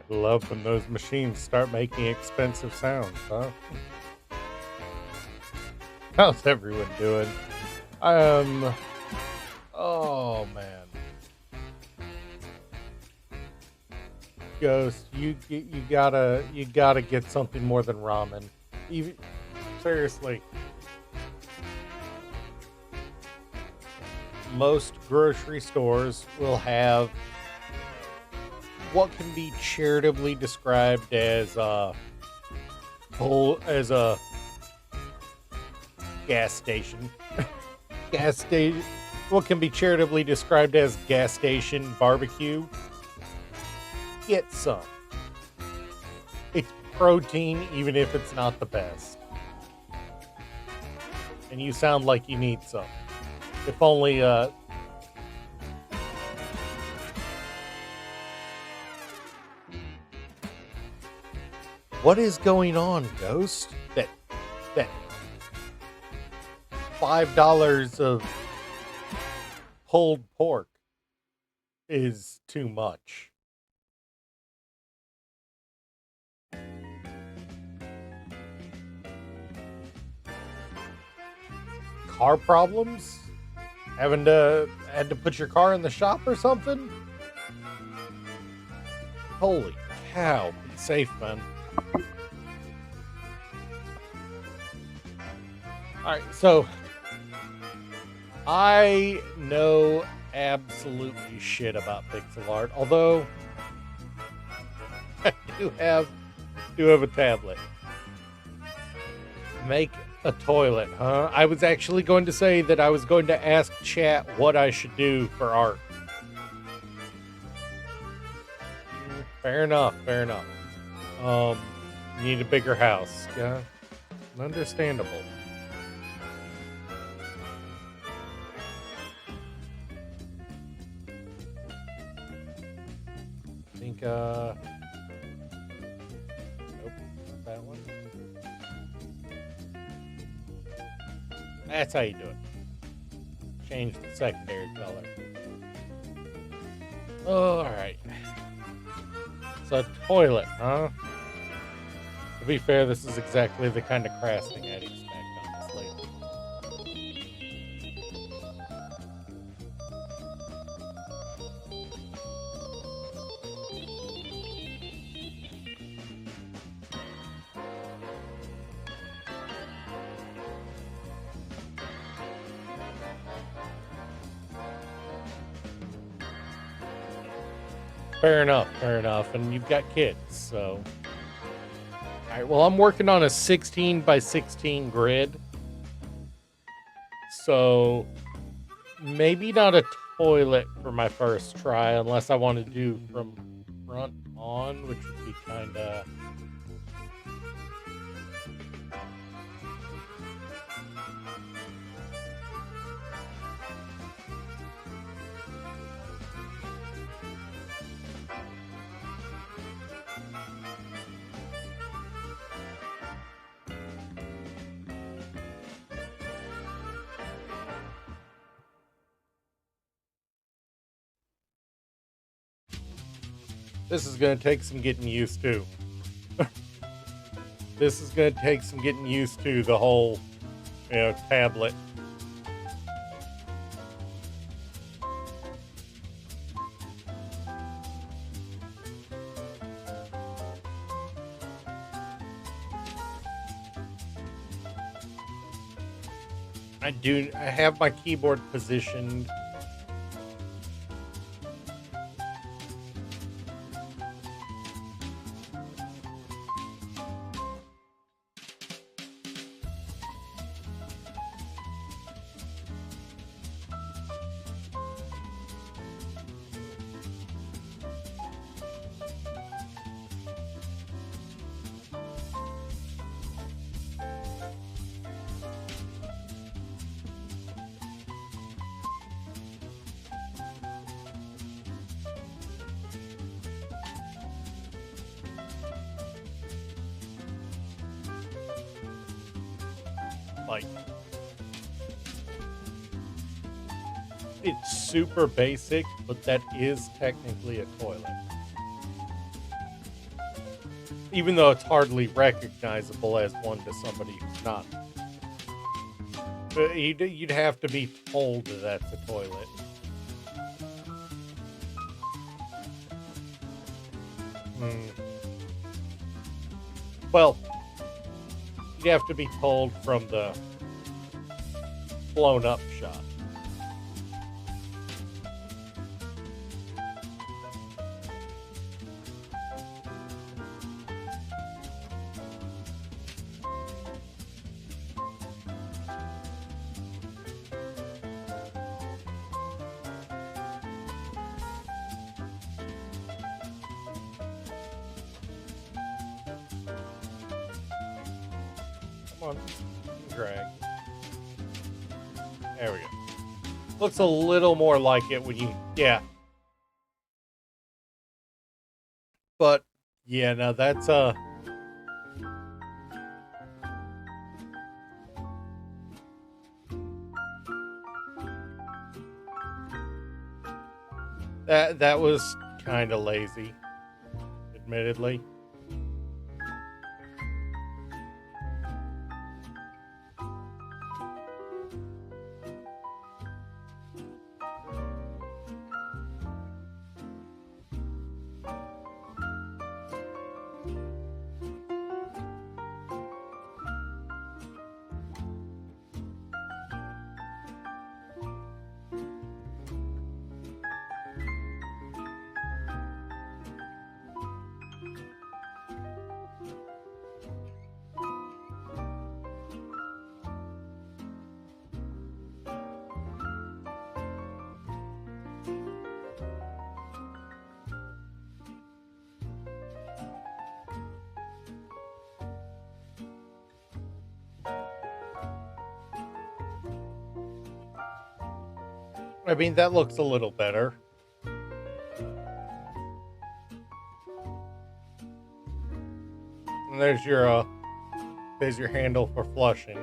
Love when those machines start making expensive sounds, huh? How's everyone doing? Um, oh man, Ghost, you gotta get something more than ramen. Even seriously, most grocery stores will have what can be charitably described as a gas station. Gas station. What can be charitably described as gas station barbecue. Get some. It's protein, even if it's not the best. And you sound like you need some. If only, what is going on, Ghost? That $5 of pulled pork is too much. Car problems? Had to put your car in the shop or something? Holy cow! Be safe, man. All right, so I know absolutely shit about pixel art, although I do have a tablet. Make a toilet, huh? I was actually going to say that I was going to ask chat what I should do for art. Fair enough, fair enough. Um, need a bigger house. Yeah, understandable. I think, nope, not that one. That's how you do it. Change the secondary color. All right. So toilet, huh? To be fair, this is exactly the kind of crafting I'd expect, honestly. Fair enough, fair enough. And you've got kids, so. All right, well, I'm working on a 16 by 16 grid. So maybe not a toilet for my first try, unless I want to do from front on, which would be kind of. This is going to take some getting used to. this is going to take some getting used to, the whole, tablet. I have my keyboard positioned. Like, it's super basic, but that is technically a toilet. Even though it's hardly recognizable as one to somebody who's not. But you'd have to be told that that's a toilet. Well, you'd have to be told from the blown up shot. Come on, drag. There we go. Looks a little more like it when you, yeah. But yeah, no, that's that was kind of lazy, admittedly. I mean, that looks a little better. And there's your handle for flushing.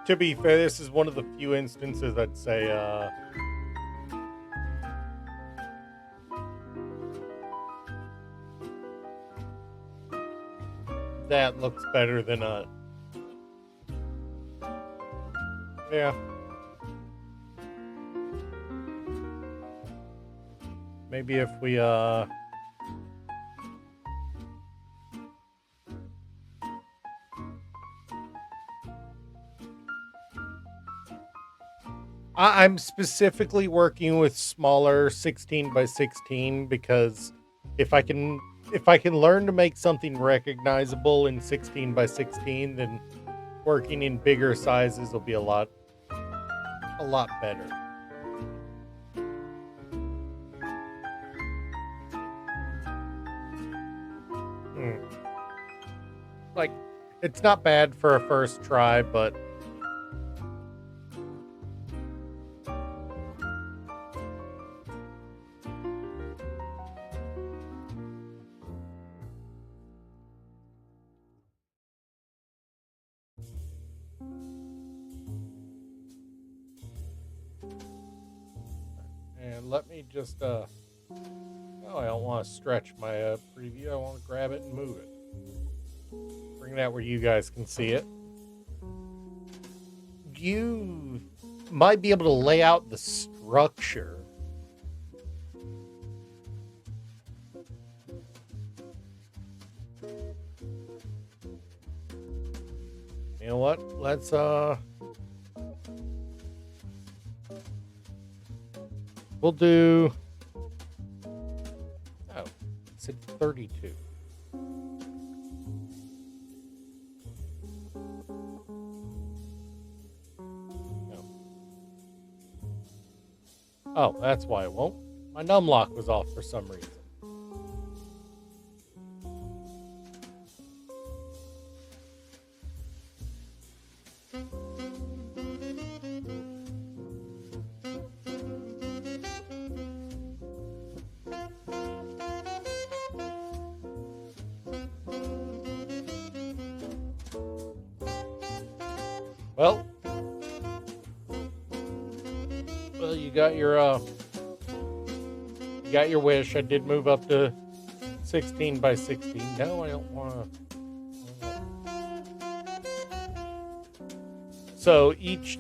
To be fair, this is one of the few instances I'd say that looks better than a, yeah. Maybe if we I'm specifically working with smaller 16 by 16 because if I can learn to make something recognizable in 16 by 16, then working in bigger sizes will be a lot better. Like, it's not bad for a first try, but and let me just Oh, I don't want to stretch my preview. I want to grab it and move it. Bring that where you guys can see it. You might be able to lay out the structure. You know what? Let's we'll do, oh, it's at 32. No. Oh, that's why it won't. My num lock was off for some reason. Well, you got your wish. I did move up to 16 by 16. No, I don't want to. So each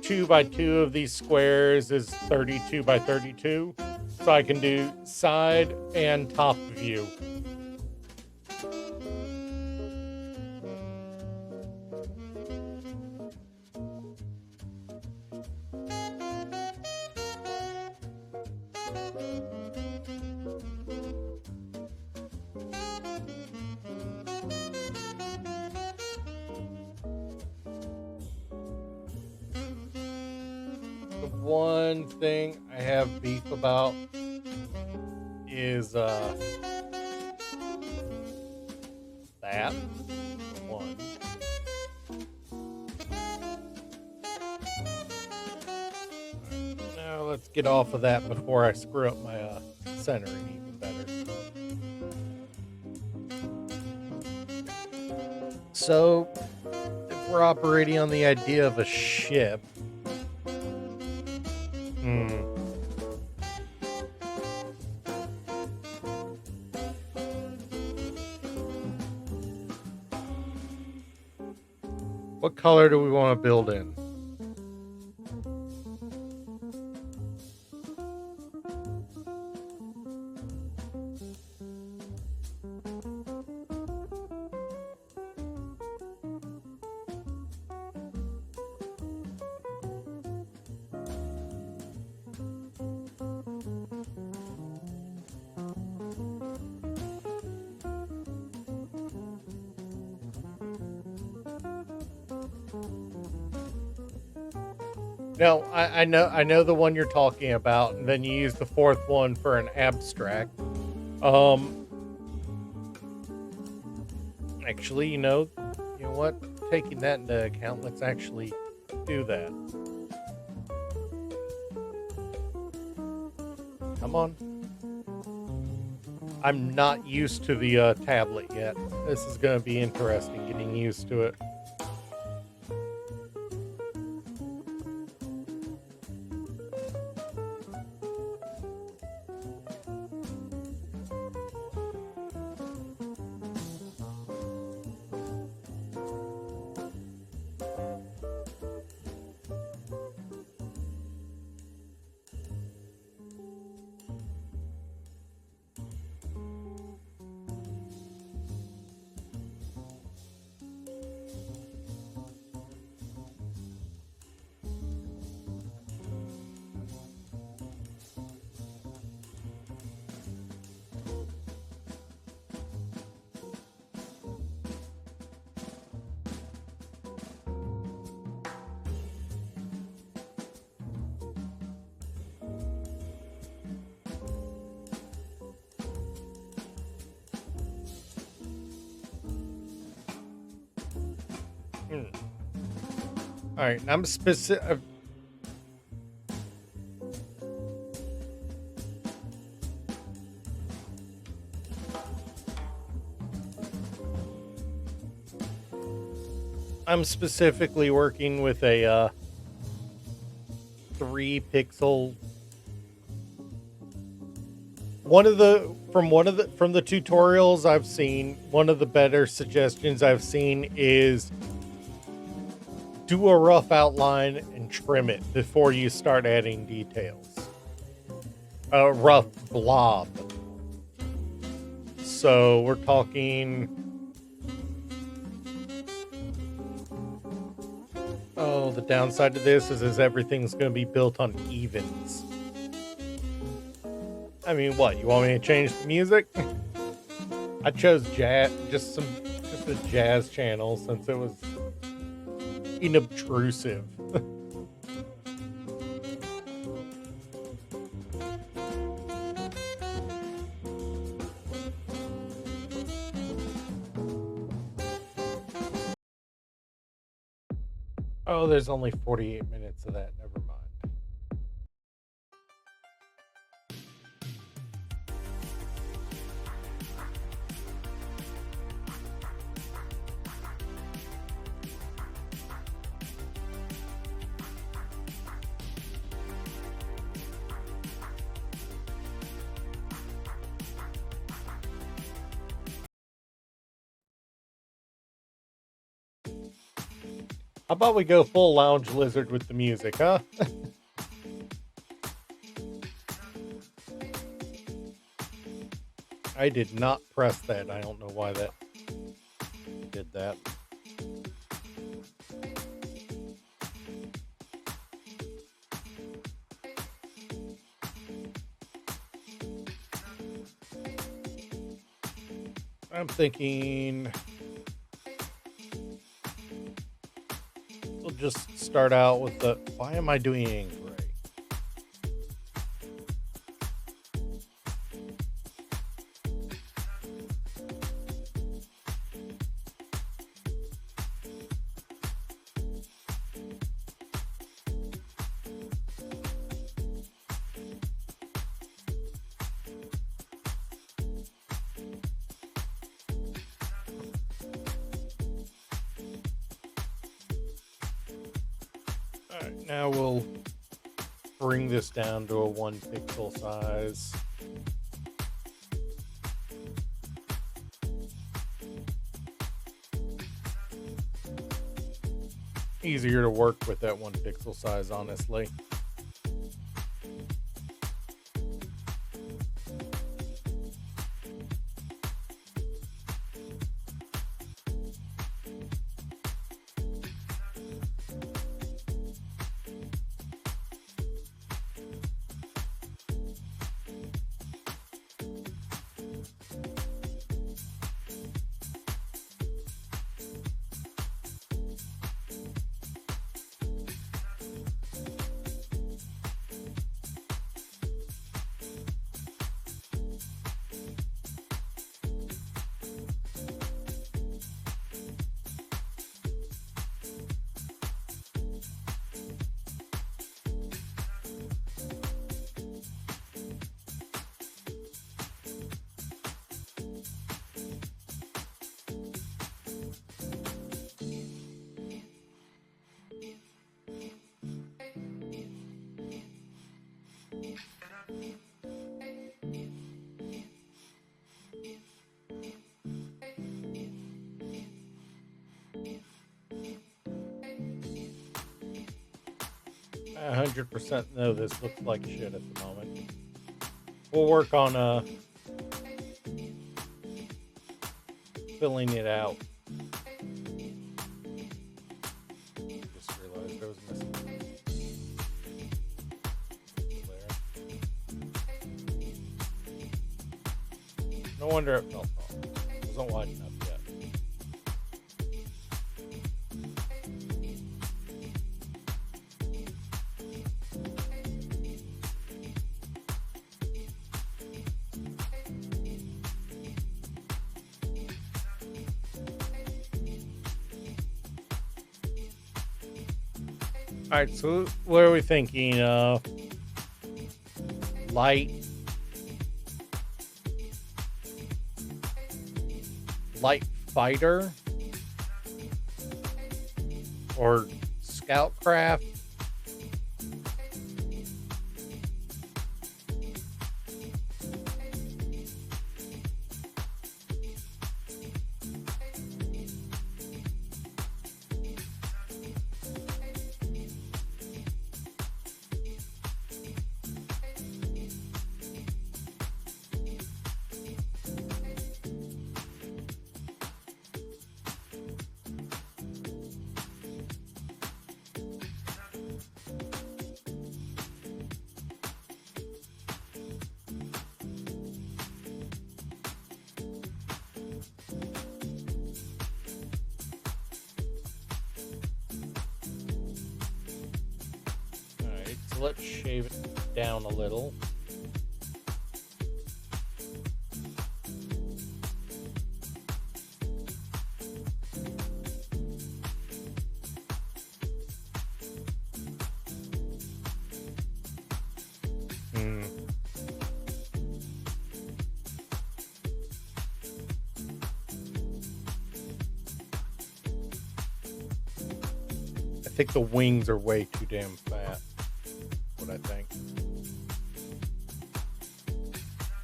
2 by 2 of these squares is 32 by 32. So I can do side and top view. The one thing I have beef about is that one. Now let's get off of that before I screw up my centering even better. So if we're operating on the idea of a ship, what color do we want to build in? No, I know the one you're talking about, and then you use the fourth one for an abstract. Actually, you know what? Taking that into account, let's actually do that. Come on. I'm not used to the tablet yet. This is going to be interesting getting used to it. All right, I'm specific. I'm specifically working with a 3 pixel from the tutorials I've seen, one of the better suggestions I've seen is do a rough outline and trim it before you start adding details. A rough blob. So we're talking. Oh, the downside to this is everything's going to be built on evens. I mean, what? You want me to change the music? I chose jazz, just a jazz channel since it was inobtrusive. Oh, there's only 48 minutes of that. Never mind. How about we go full lounge lizard with the music, huh? I did not press that. I don't know why that did that. I'm thinking we'll just start out with the why am I doing it in gray? Alright, now we'll bring this down to a 1 pixel size. Easier to work with that 1 pixel size, honestly. I 100% know this looks like shit at the moment. We'll work on filling it out. Just realized I was missing there. No wonder it felt wrong. It wasn't wide enough yet. All right, so what are we thinking? Light fighter or scout craft? let's shave it down a little. I think the wings are way too damn fat. What I think.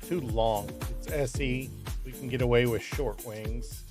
Too long. It's SE. We can get away with short wings.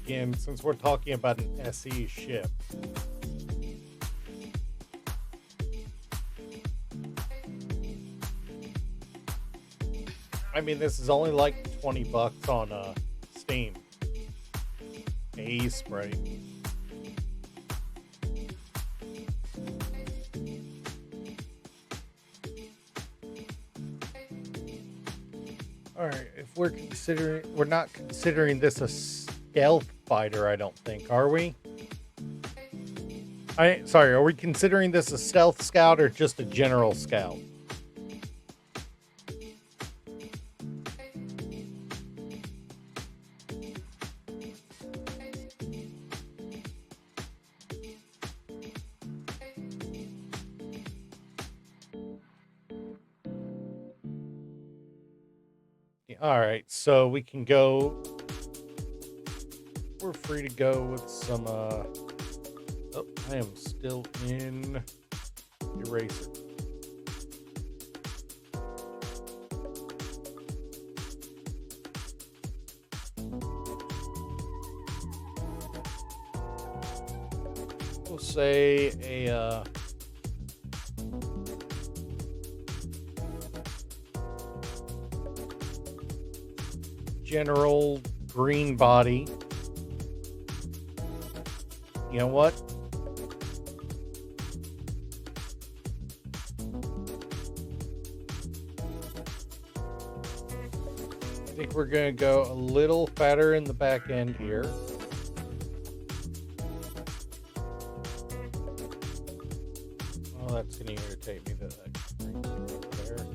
Again, since we're talking about an SE ship, I mean, this is only like $20 on Steam. Spray. All right, if we're not considering this a stealth fighter, I don't think, are we? Sorry, are we considering this a stealth scout or just a general scout? All right, so we can go. We're free to go with some. Oh, I am still in Eraser. We'll say a. General green body. You know what? I think we're going to go a little fatter in the back end here. Oh, that's going to irritate me that I can bring it over there.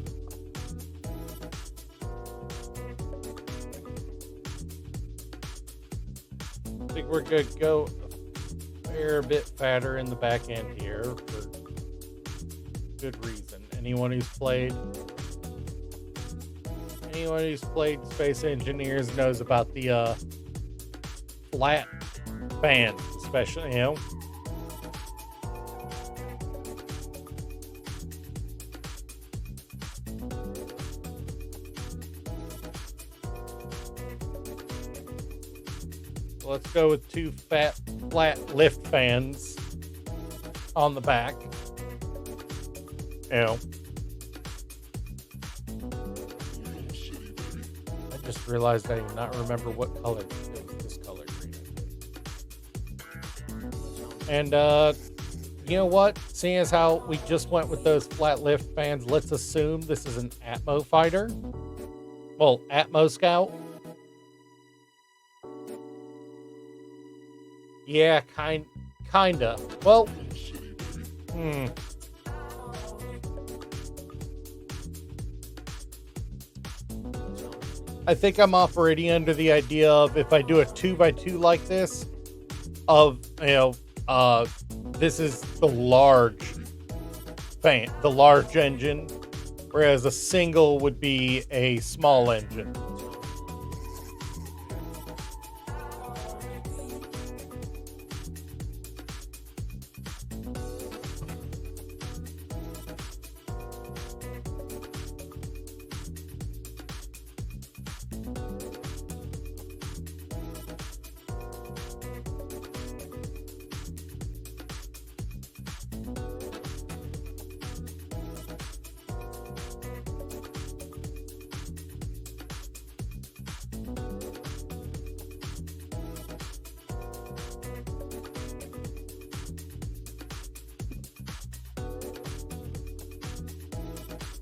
I think we're going to go a fair bit fatter in the back end here for good reason. Anyone who's played Space Engineers knows about the flat fans, especially, you know. Let's go with two flat lift fans on the back. You know. I just realized I did not remember what color it was. This color green. And you know what? Seeing as how we just went with those flat lift fans, let's assume this is an Atmo fighter. Well, Atmo scout. Yeah, kinda. Well, I think I'm operating under the idea of if I do a 2x2 like this, this is the large fan, the large engine, whereas a single would be a small engine.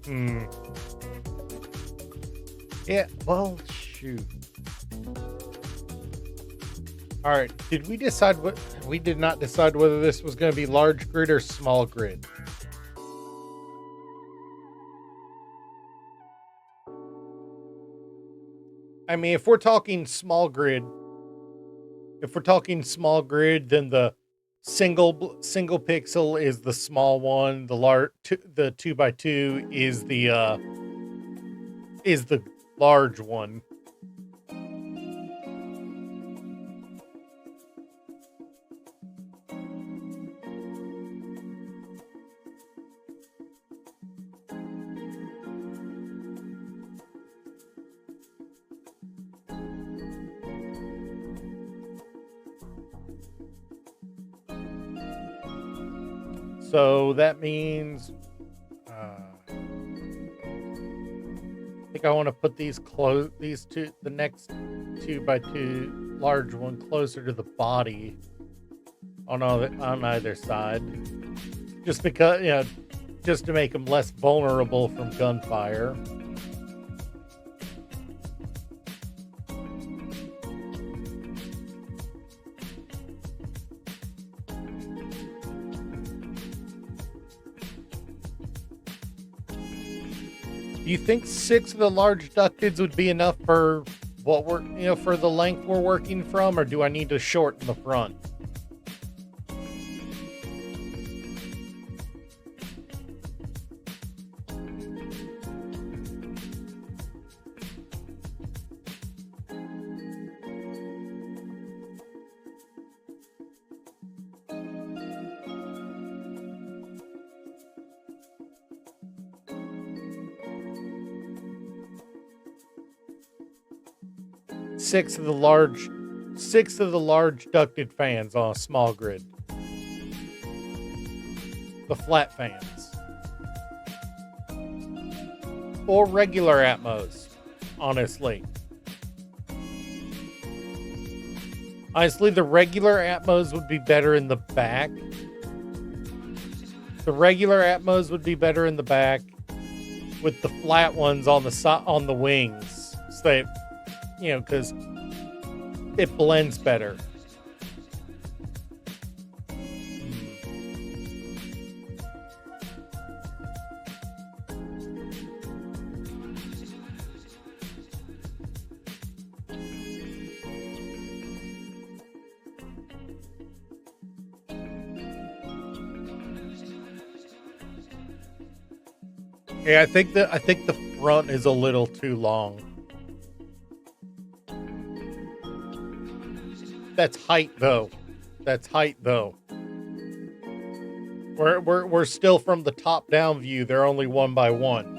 Hmm. Yeah, well, shoot. All right. Did we decide what we did not decide whether this was going to be large grid or small grid? I mean, if we're talking small grid, then the single pixel is the small one. The 2x2 is the large one. So that means I think I want to put these two, the next 2x2 large one closer to the body on either side, just because just to make them less vulnerable from gunfire. Do you think 6 of the large ductids would be enough for what we're, for the length we're working from, or do I need to shorten the front? Six of the large ducted fans on a small grid. The flat fans. Or regular Atmos, honestly. Honestly, the regular Atmos would be better in the back. With the flat ones on the wings. So they, because it blends better. Yeah, I think the front is a little too long. That's height though. We're still from the top down view. They're only one by one.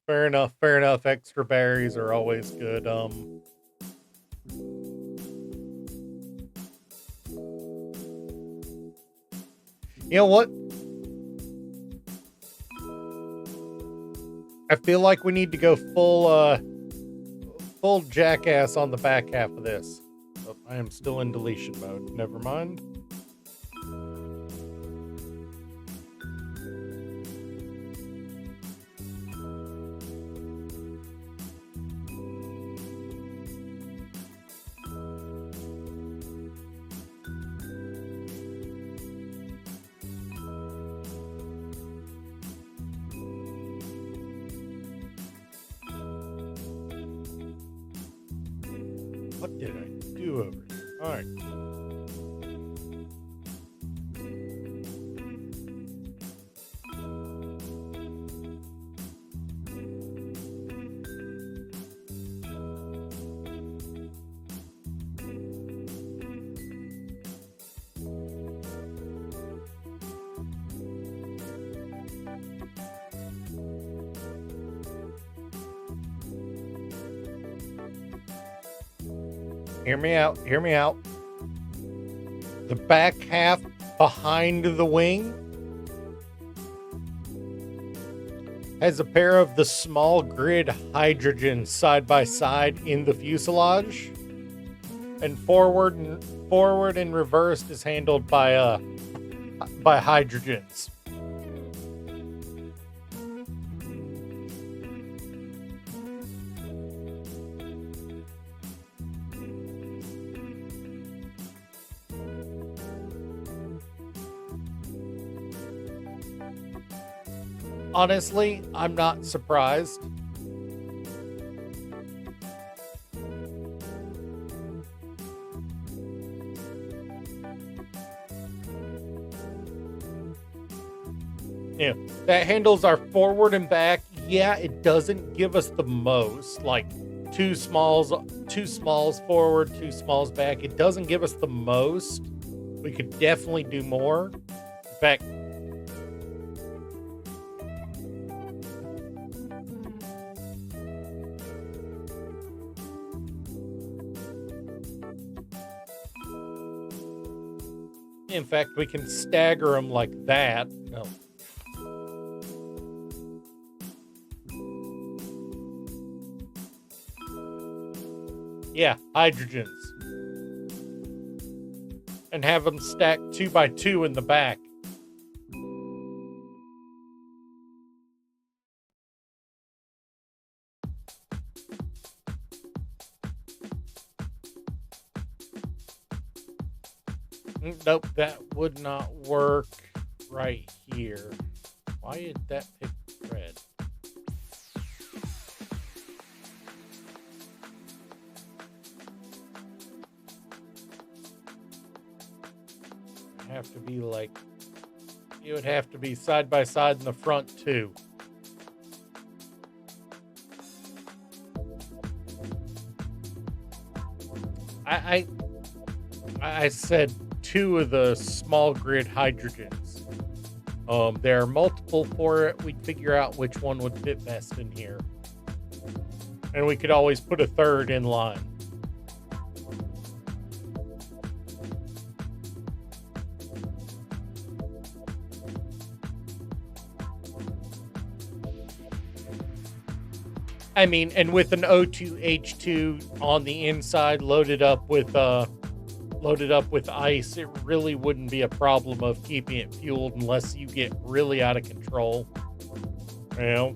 Fair enough. Extra berries are always good. You know what? I feel like we need to go full jackass on the back half of this. Oh, I am still in deletion mode. Never mind. What did I do over here? All right. Hear me out. The back half behind the wing has a pair of the small grid hydrogen side by side in the fuselage, and forward and reversed is handled by hydrogens. Honestly, I'm not surprised. Yeah, that handles our forward and back. Yeah, it doesn't give us the most, like two smalls forward, two smalls back. It doesn't give us the most. We could definitely do more. In fact, we can stagger them like that. No. Yeah, hydrogens. And have them stacked 2 by 2 in the back. Nope, that would not work right here. Why did that pick red? Have to be like, it would have to be side by side in the front too. I said 2 of the small grid hydrogens. There are multiple for it. We'd figure out which one would fit best in here, and we could always put a third in line. I mean, and with an O2H2 on the inside, loaded up with ice, it really wouldn't be a problem of keeping it fueled unless you get really out of control. You know?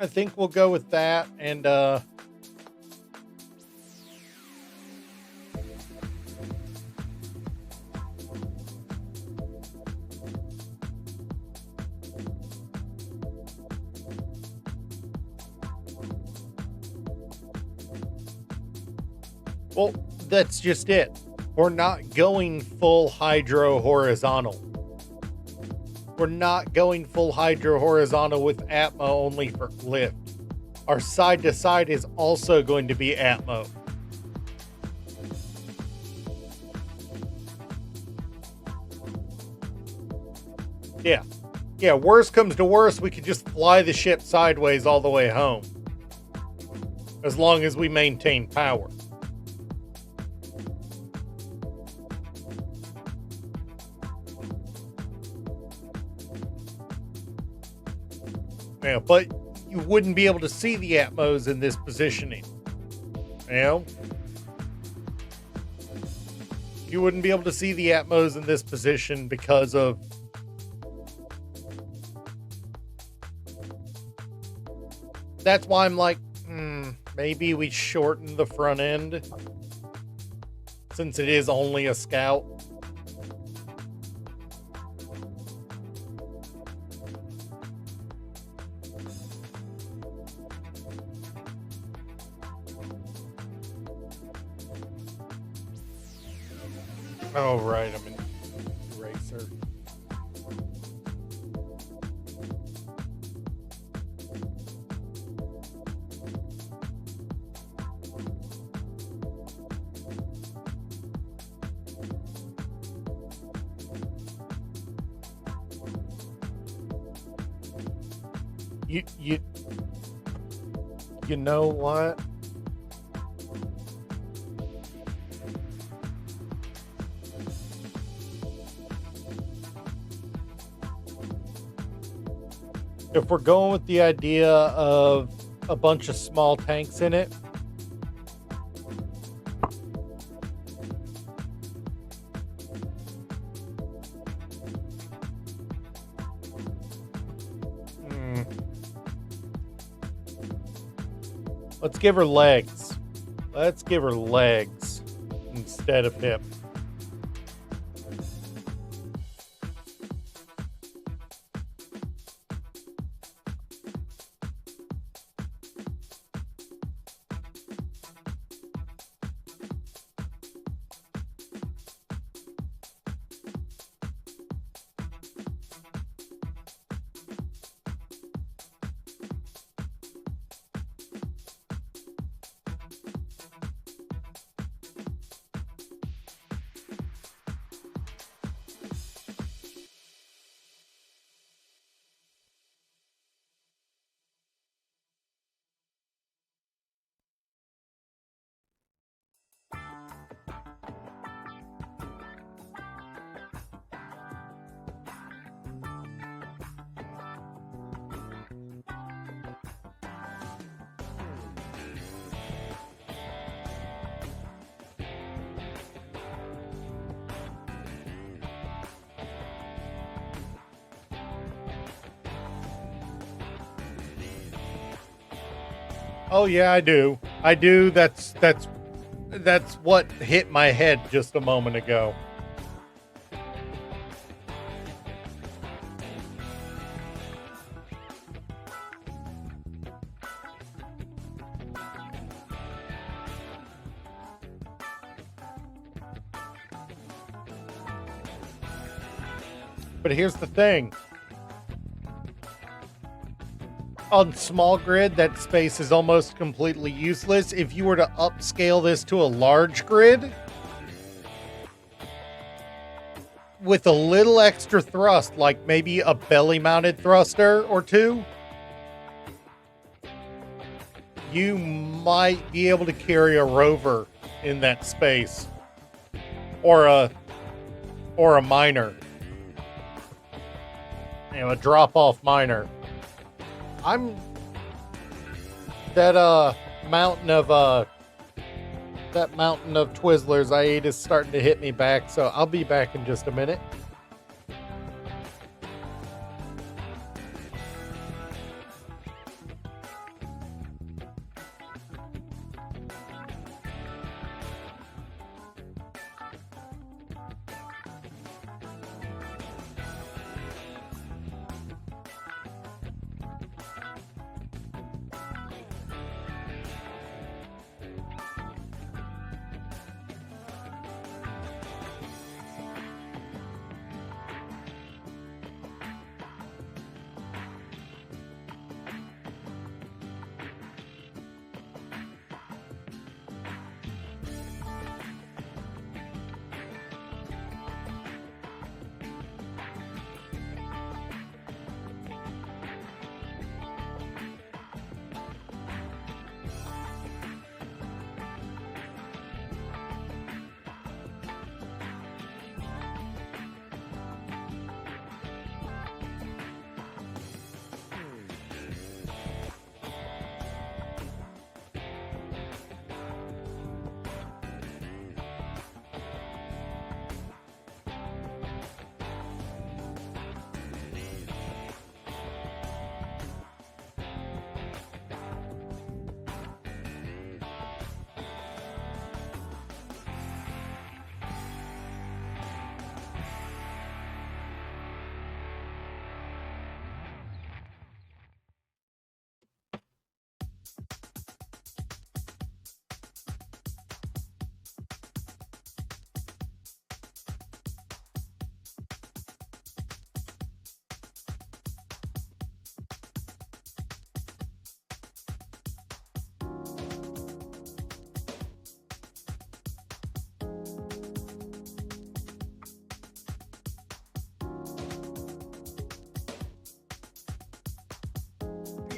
I think we'll go with that, and well, that's just it. We're not going full hydro horizontal. We're not going full hydro horizontal with Atmo only for lift. Our side to side is also going to be Atmo. Yeah. Yeah, worst comes to worst, we could just fly the ship sideways all the way home. As long as we maintain power. Yeah, but you wouldn't be able to see the Atmos in this positioning. You know? You wouldn't be able to see the Atmos in this position because of... That's why I'm like, maybe we shorten the front end. Since it is only a scout. Oh, right, I'm in Racer. You you you know what? If we're going with the idea of a bunch of small tanks in it, hmm, let's give her legs. Let's give her legs instead of hip. Oh yeah, I do. I do. That's what hit my head just a moment ago. But here's the thing. On small grid, that space is almost completely useless. If you were to upscale this to a large grid, with a little extra thrust, like maybe a belly-mounted thruster or two, you might be able to carry a rover in that space. Or a miner. You know, a drop-off miner. I'm that mountain of Twizzlers I ate is starting to hit me back, so I'll be back in just a minute.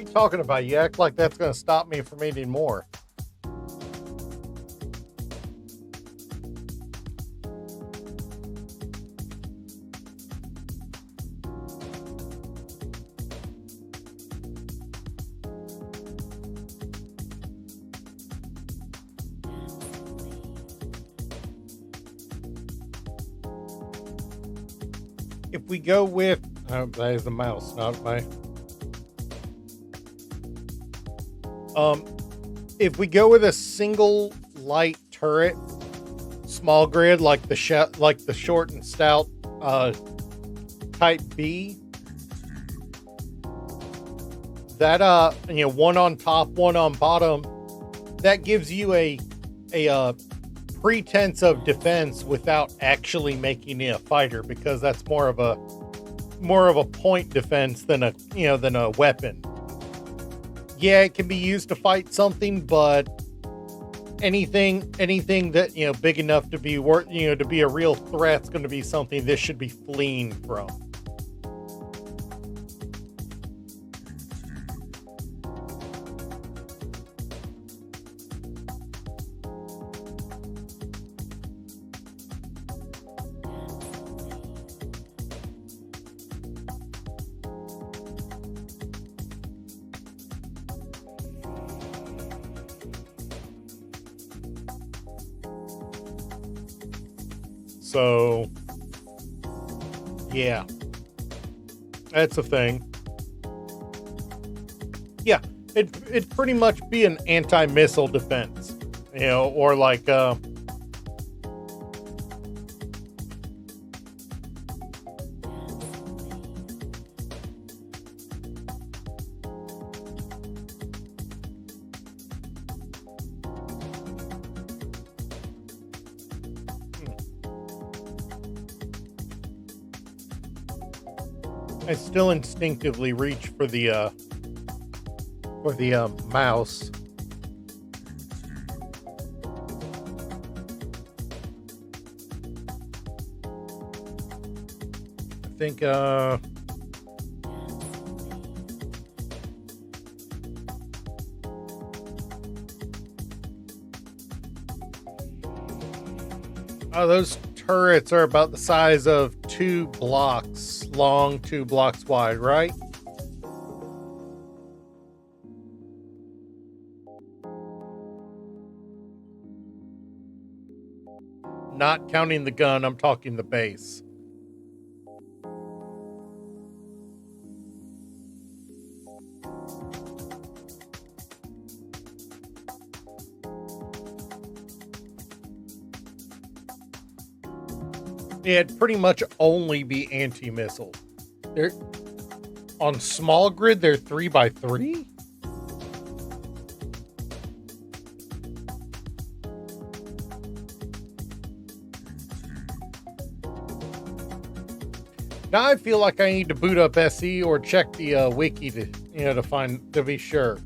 you talking about? You act like that's going to stop me from eating more. If we go with that is the mouse, not my if we go with a single light turret, small grid like the short and stout type B, that one on top, one on bottom, that gives you a pretense of defense without actually making it a fighter, because that's more of a point defense than a weapon. Yeah, it can be used to fight something, but anything that big enough to be to be a real threat's going to be something this should be fleeing from. So, yeah, that's a thing. Yeah, it'd pretty much be an anti-missile defense, or like I still instinctively reach for the mouse. I think those turrets are about the size of 2 blocks long, 2 blocks wide, right? Not counting the gun, I'm talking the base. It'd pretty much only be anti-missile. They're on small grid, they're 3x3. Now I feel like I need to boot up SE or check the wiki to be sure.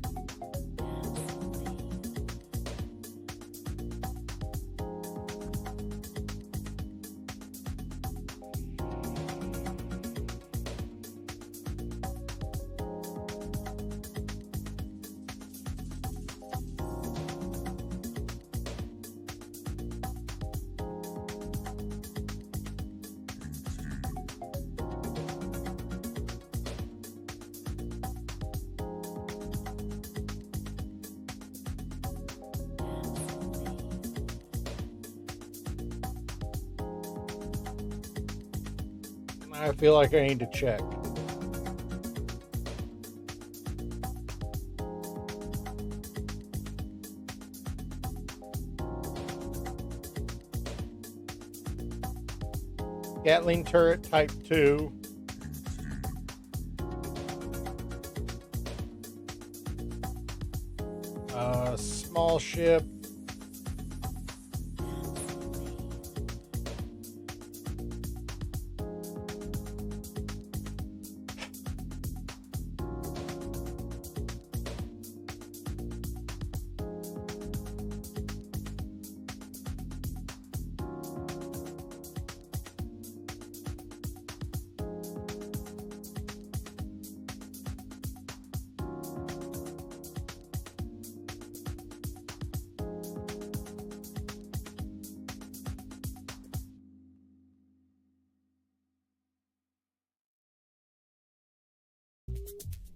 I feel like I need to check. Gatling turret type 2. Small ship.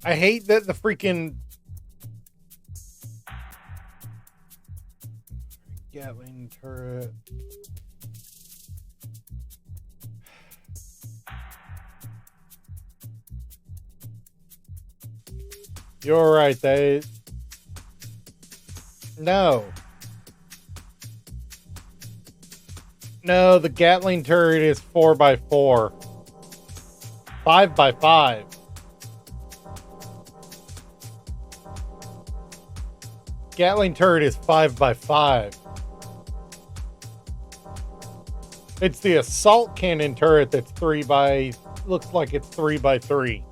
I hate that the freaking Gatling turret. You're right, No. No, the Gatling turret is 4x4. 5x5. Gatling turret is 5x5. It's the assault cannon turret that's looks like it's 3x3.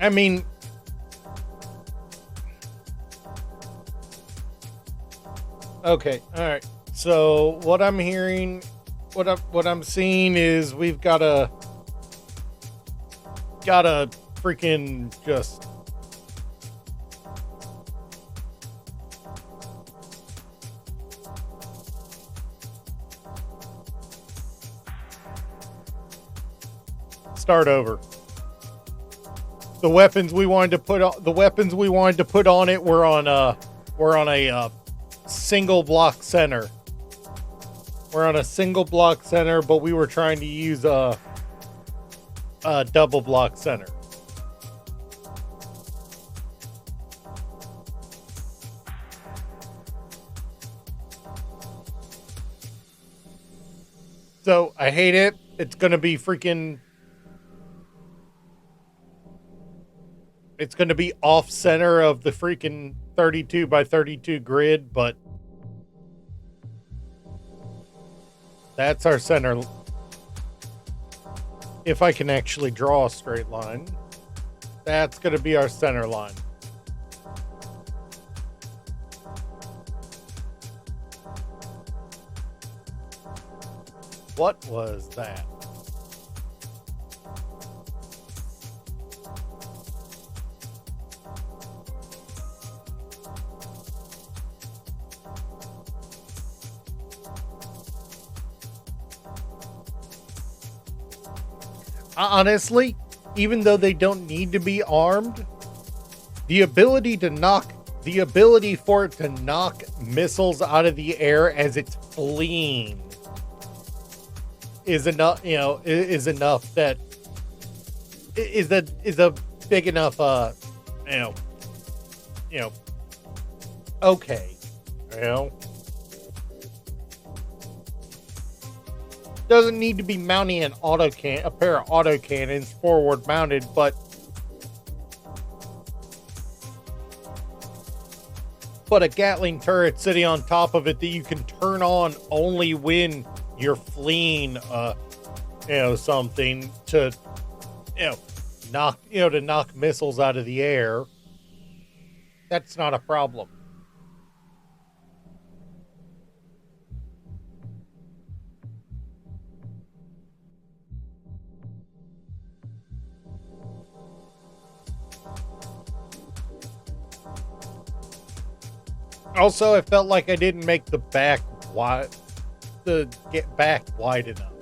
I mean, okay, all right. So what I'm hearing, what I'm seeing is we've got a freaking just start over. The weapons we wanted to put on it were on a single block center. We're on a single block center, but we were trying to use a double block center. So I hate it. It's gonna be freaking. It's going to be off center of the freaking 32x32 grid, but that's our center. If I can actually draw a straight line, that's going to be our center line. What was that? Honestly, even though they don't need to be armed, the ability for it to knock missiles out of the air as it's fleeing is enough, is enough that is a big enough, okay, doesn't need to be mounting a pair of autocannons forward mounted, but a Gatling turret sitting on top of it that you can turn on only when you're fleeing, something to, knock missiles out of the air. That's not a problem. Also, I felt like I didn't make the back wide, get back wide enough.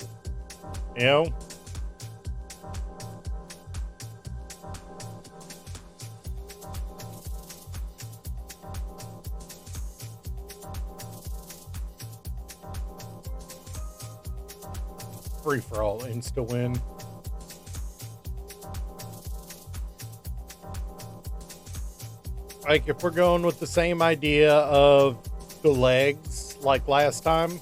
Free for all, insta win. Like, if we're going with the same idea of the legs like last time,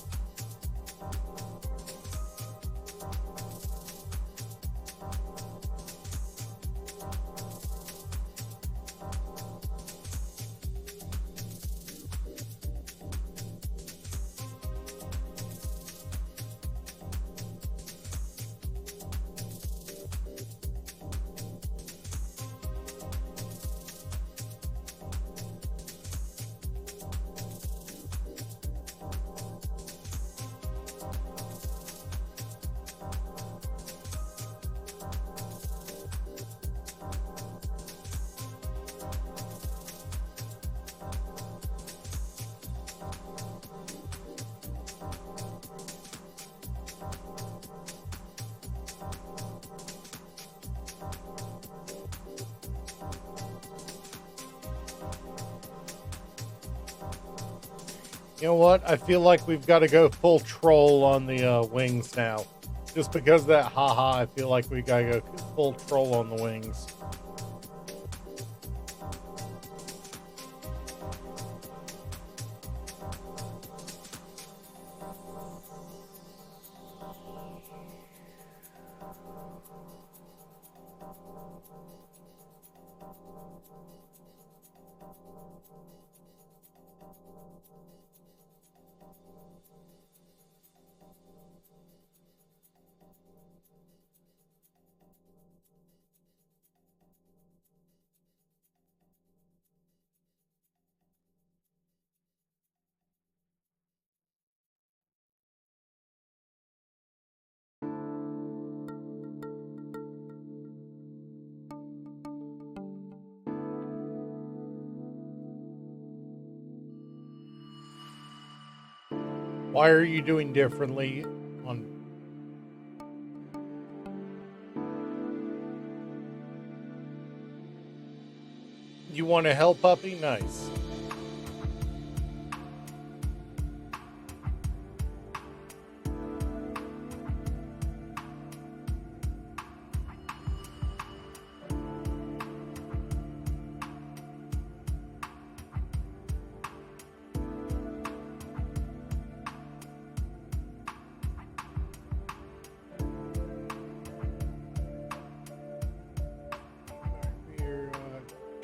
You know what? I feel like we've got to go full troll on the wings now. Just because of that haha, I feel like we gotta go full troll on the wings. Why are you doing differently on... You want to help Puppy? Nice.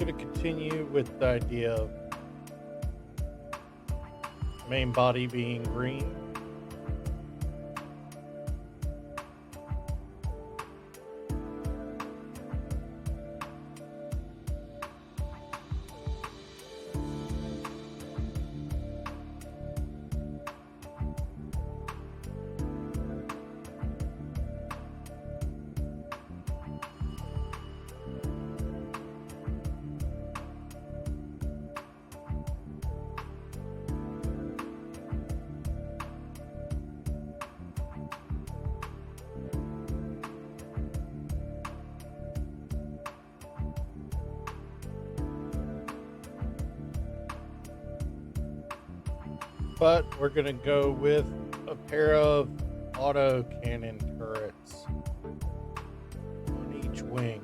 We're going to continue with the idea of main body being green. But we're going to go with a pair of auto cannon turrets on each wing.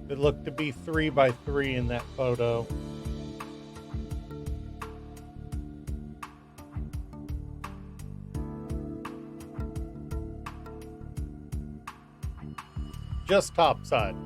It looked to be 3x3 in that photo. Just topside.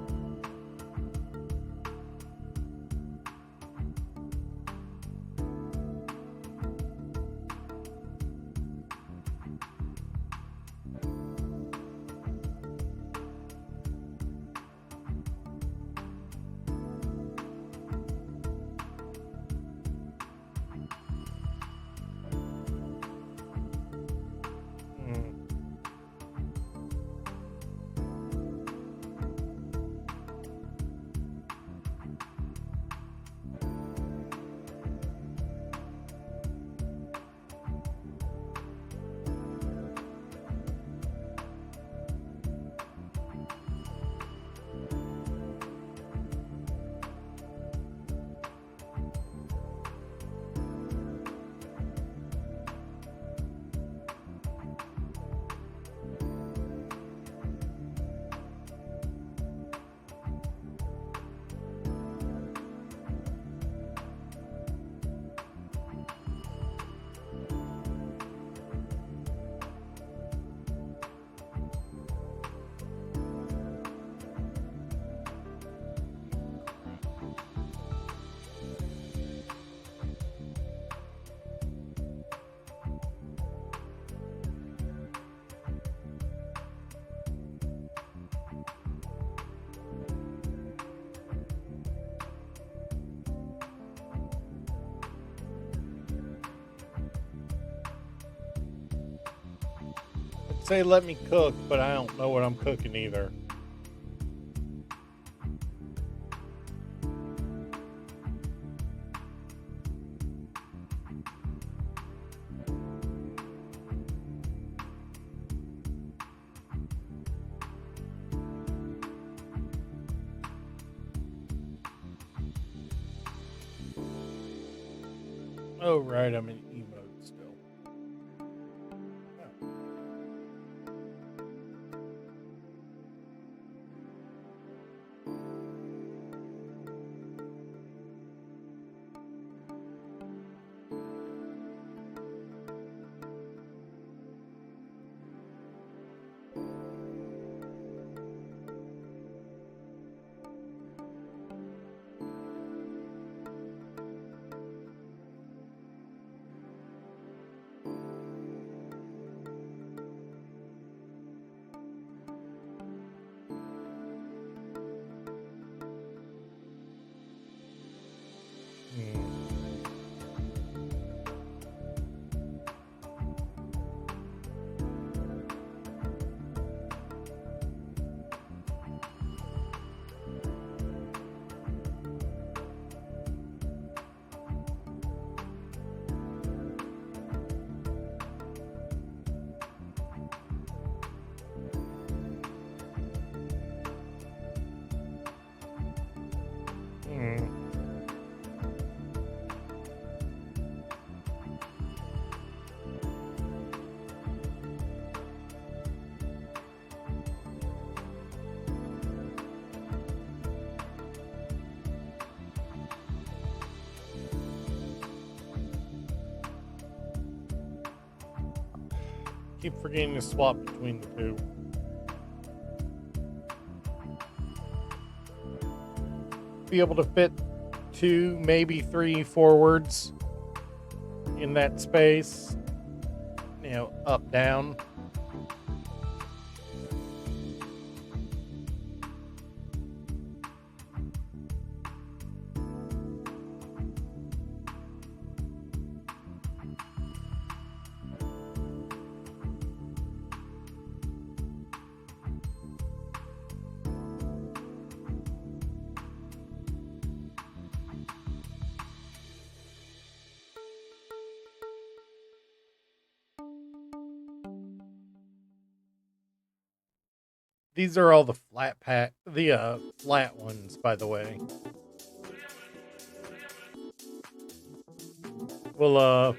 Say let me cook, but I don't know what I'm cooking either. Oh, right, I'm in E mode still. Oh. Keep forgetting to swap between the two. Be able to fit 2, maybe 3 forwards in that space. You know, up, down. These are all the flat ones, by the way. Well,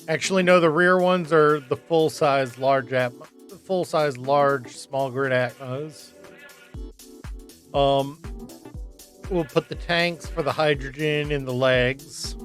actually, no, the rear ones are the full-size large small grid Atmos. We'll put the tanks for the hydrogen in the legs.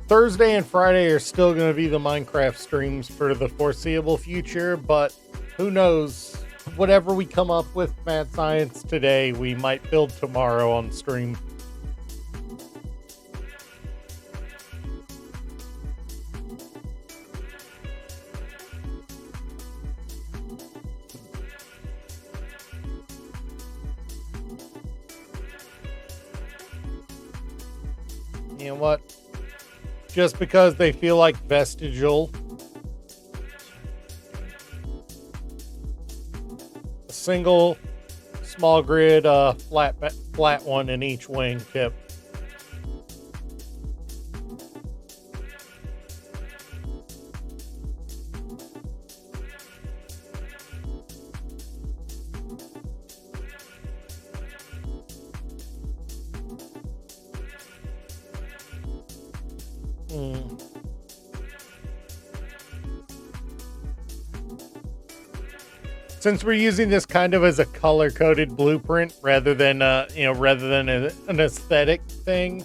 Thursday and Friday are still going to be the Minecraft streams for the foreseeable future, but who knows? Whatever we come up with, Mad Science, today, we might build tomorrow on stream. You know what? Just because they feel like vestigial. A single small grid flat one in each wing tip. Since we're using this kind of as a color-coded blueprint rather than an aesthetic thing,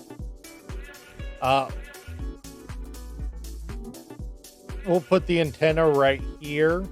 we'll put the antenna right here.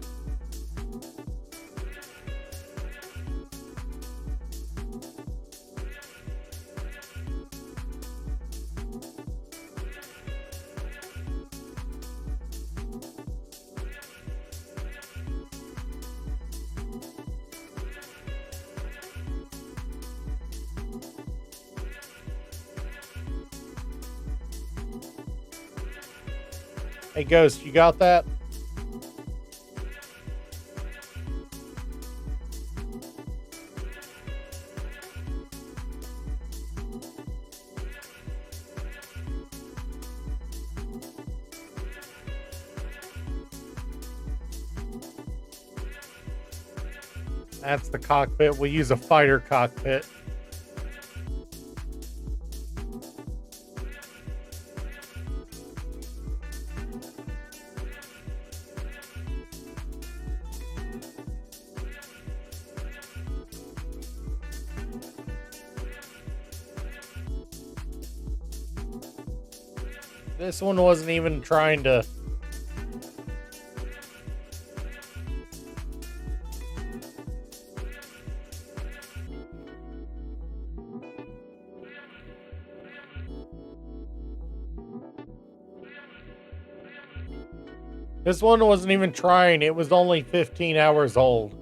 Hey, Ghost, you got that? That's the cockpit. We'll use a fighter cockpit. This one wasn't even trying to... This one wasn't even trying. It was only 15 hours old.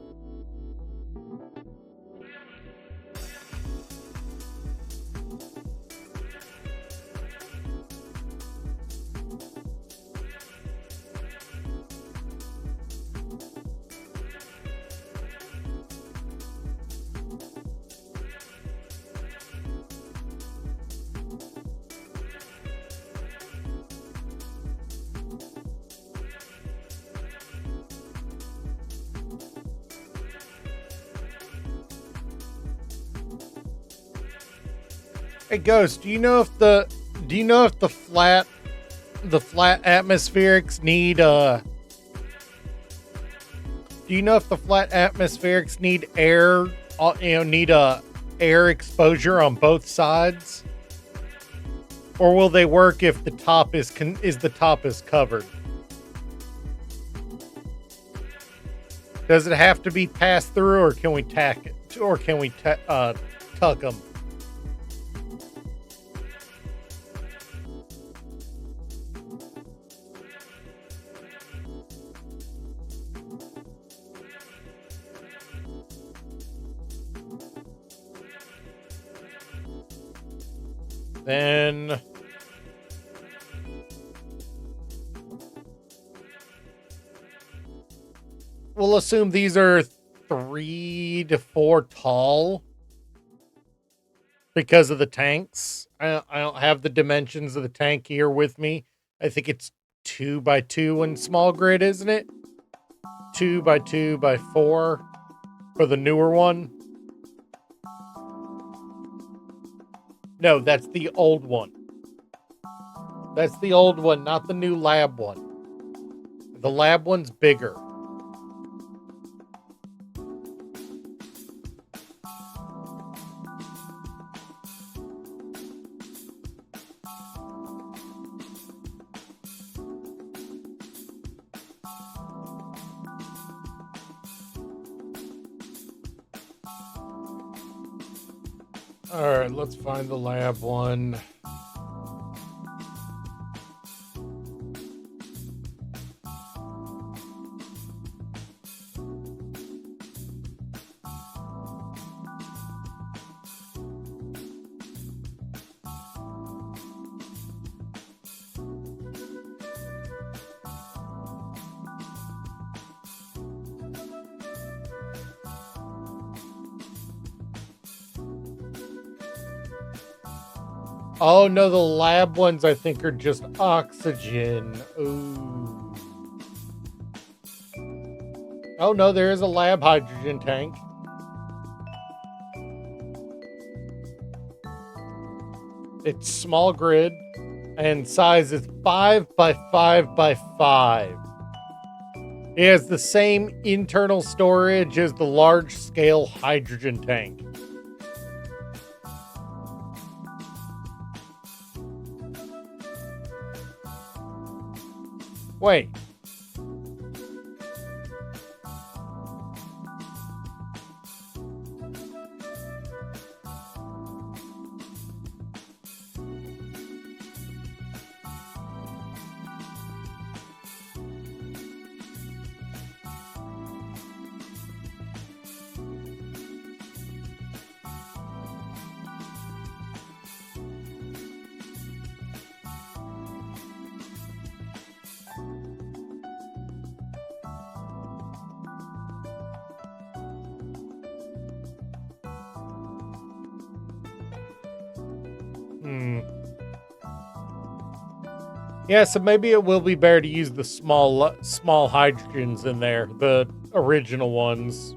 Hey, Ghost, do you know if the flat atmospherics need do you know if the flat atmospherics need air, need air exposure on both sides? Or will they work if the top is covered? Does it have to be passed through, or can we tack it, or can we tuck them? Then we'll assume these are 3 to 4 tall because of the tanks. I don't have the dimensions of the tank here with me. I think it's 2 by 2 in small grid, isn't it? 2 by 2 by 4 for the newer one. No, that's the old one. That's the old one, not the new lab one. The lab one's bigger. All right, let's find the lab one. Oh no, the lab ones I think are just oxygen. Ooh. Oh no, there is a lab hydrogen tank. It's small grid and size is 5 by 5 by 5. It has the same internal storage as the large scale hydrogen tank. Wait. Hmm. Yeah, so maybe it will be better to use the small hydrogens in there, the original ones.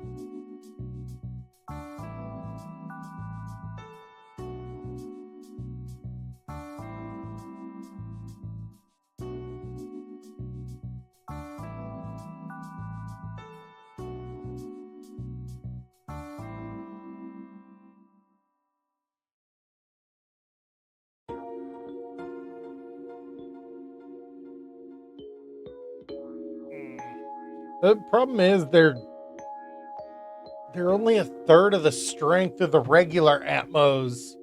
The problem is they're only a third of the strength of the regular Atmos.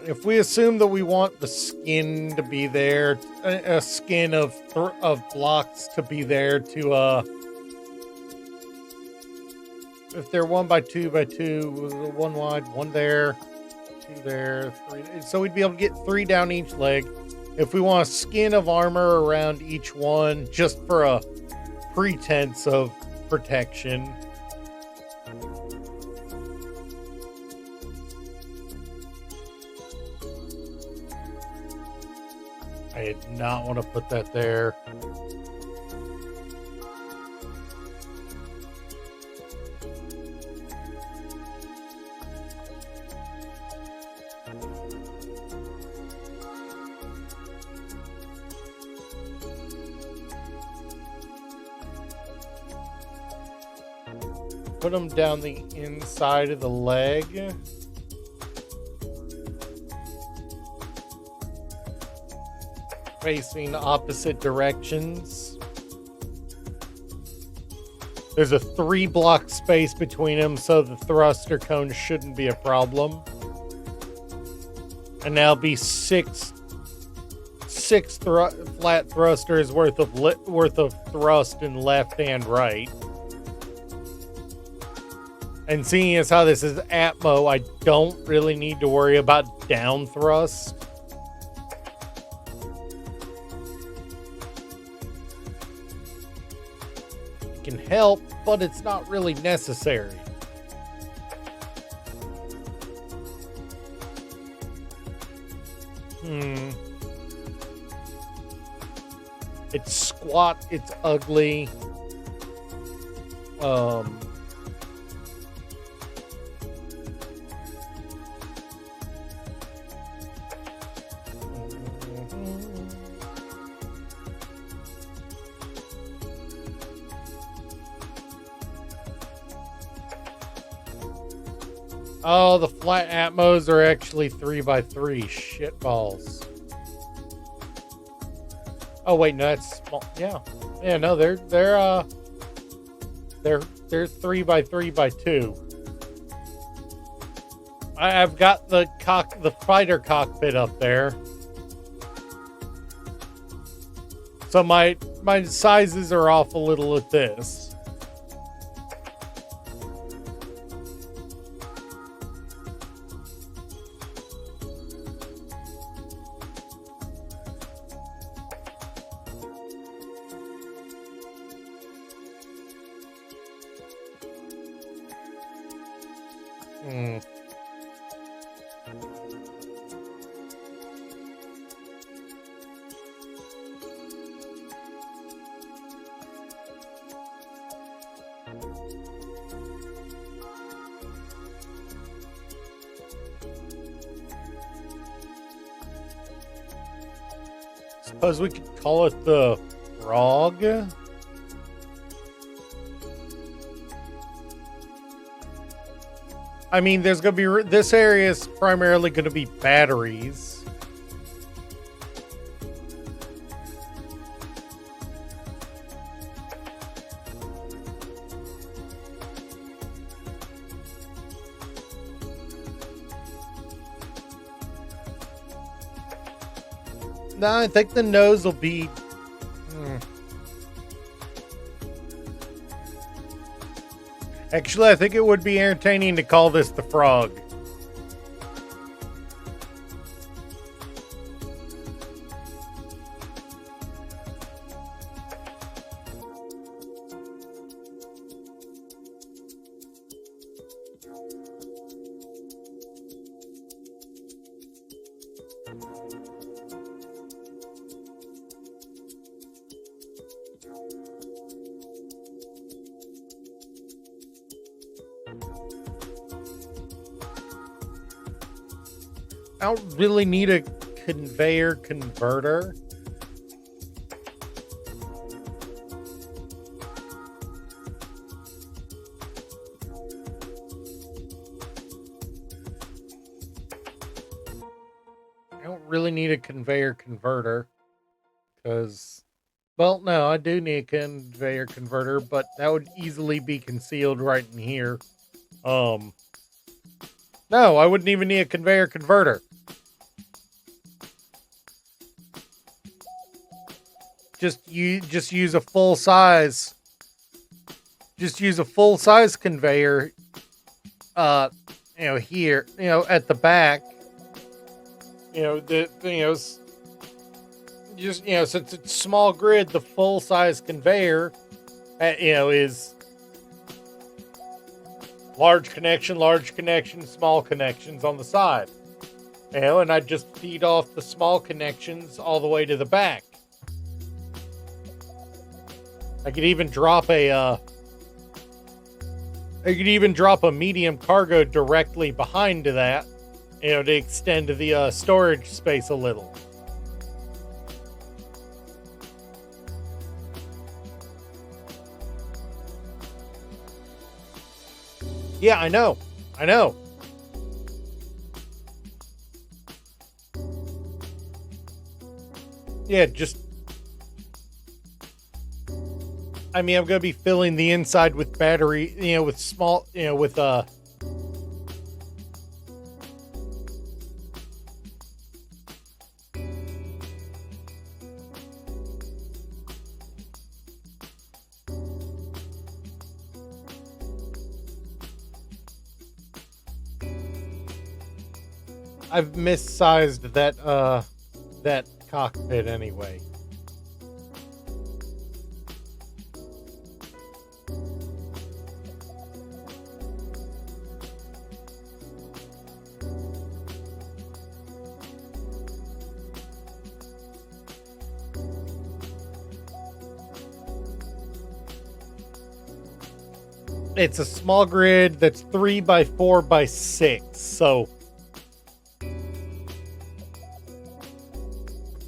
If we assume that we want the skin to be there, a skin of blocks to be there to if they're 1x2x2, one wide, one there, two there, three. So we'd be able to get 3 down each leg. If we want a skin of armor around each one, just for a pretense of protection. I did not want to put that there. Put them down the inside of the leg. Facing opposite directions. There's a 3 block space between them, so the thruster cone shouldn't be a problem. And now be six flat thrusters worth of thrust in left and right. And seeing as how this is Atmo, I don't really need to worry about down thrust. It can help, but it's not really necessary. It's squat, it's ugly. Oh, the flat Atmos are actually 3x3 shitballs. Oh wait, no, that's small. Yeah, no, they're 3x3x2. I've got the fighter cockpit up there, so my sizes are off a little at this. Suppose we could call it the frog. I mean, there's going to be this area is primarily going to be batteries. No, I think the nose will be. Actually, I think it would be entertaining to call this the frog. I don't really need a conveyor converter. I don't really need a conveyor converter because, well, no, I do need a conveyor converter, but that would easily be concealed right in here. Um, no, I wouldn't even need a conveyor converter. Just use a full size. Just use a full size conveyor. Here, at the back. Since it's small grid, the full size conveyor, is large connection, small connections on the side. And I just feed off the small connections all the way to the back. I could even drop a medium cargo directly behind to that, to extend the storage space a little. Yeah, I know. Yeah, I'm going to be filling the inside with battery, with small, I've missized that cockpit anyway. It's a small grid that's 3 by 4 by 6, so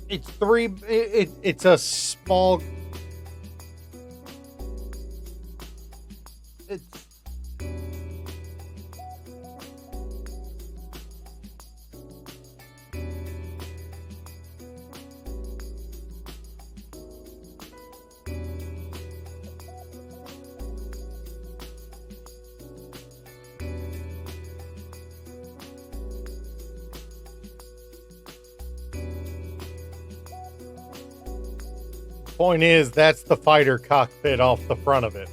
it's it's a small. It's point is, that's the fighter cockpit off the front of it.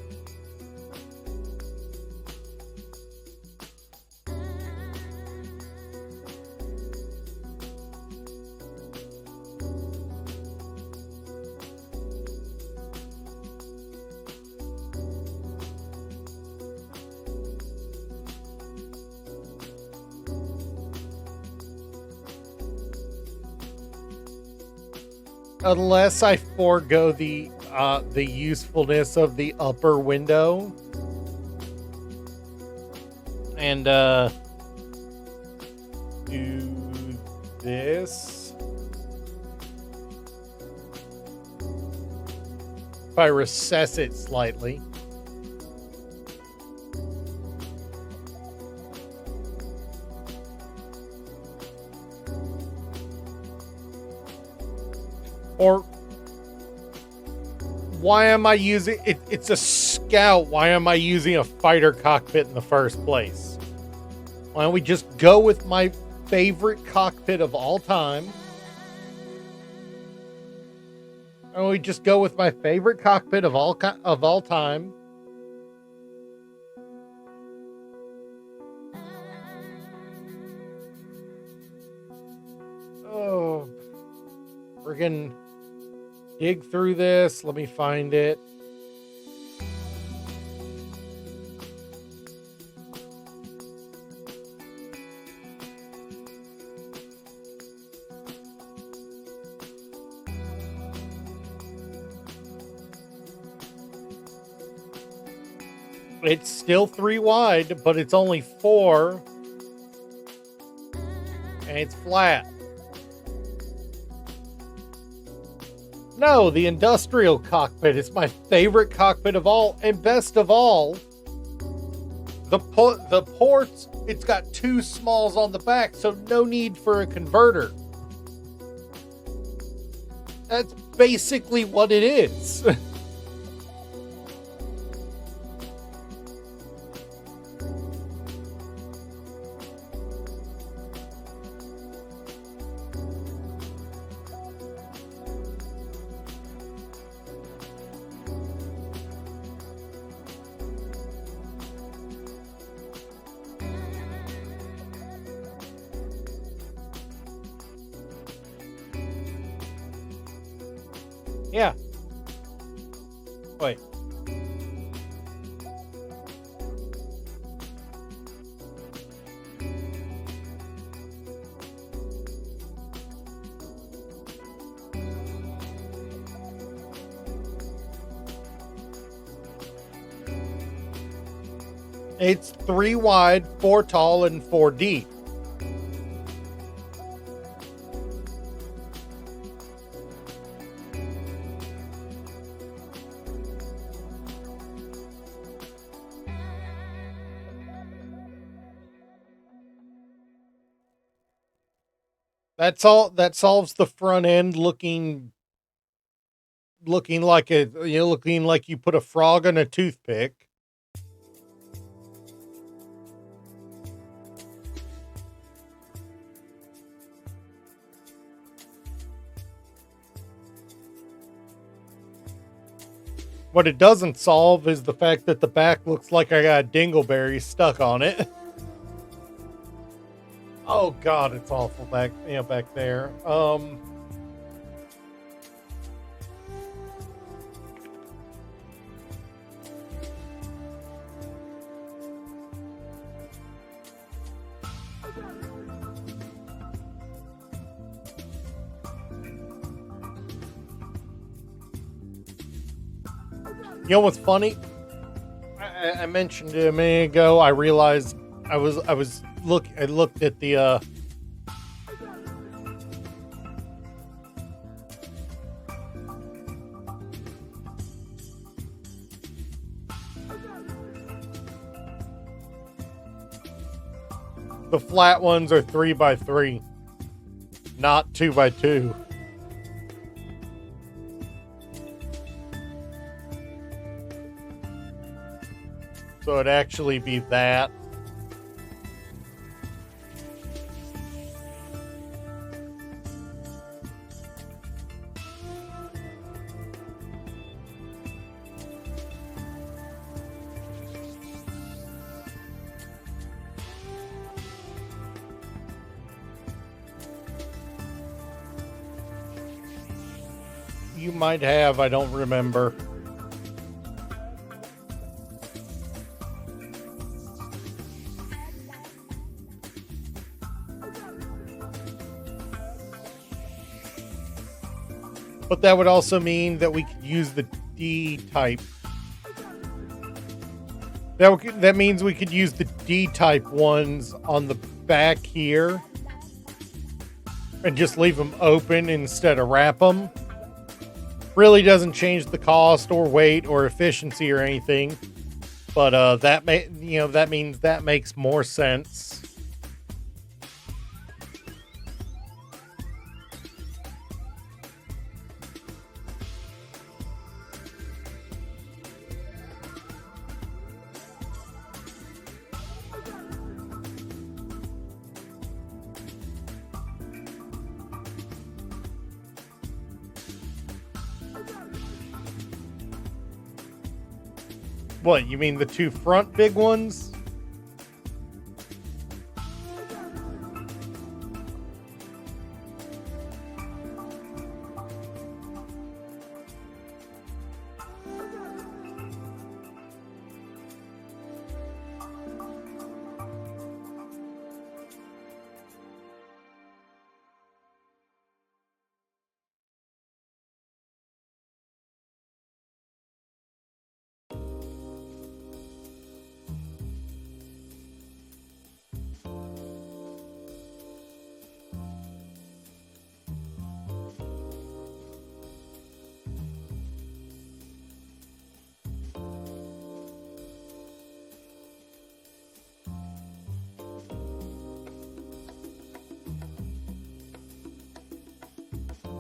Unless I forego the usefulness of the upper window and do this. If I recess it slightly. Or why am I using it? It's a scout. Why am I using a fighter cockpit in the first place? Why don't we just go with my favorite cockpit of all time? Why don't we just go with my favorite cockpit of all time? Oh, friggin' dig through this. Let me find it. It's still 3 wide, but it's only 4. and it's flat. No, the industrial cockpit is my favorite cockpit of all, and best of all, the ports, it's got two smalls on the back, so no need for a converter. That's basically what it is. Yeah. Wait. It's 3 wide, 4 tall, and 4 deep. That's all. That solves the front end looking like looking like you put a frog on a toothpick. What it doesn't solve is the fact that the back looks like I got a dingleberry stuck on it. Oh god, it's awful back there. You know what's funny? I mentioned it a minute ago. I realized I looked at the flat ones are 3x3, not 2x2. So it'd actually be that. You might have, I don't remember. But that would also mean that we could use the D-type. That means we could use the D-type ones on the back here and just leave them open instead of wrap them. Really doesn't change the cost or weight or efficiency or anything, but that means that makes more sense. What, you mean the two front big ones?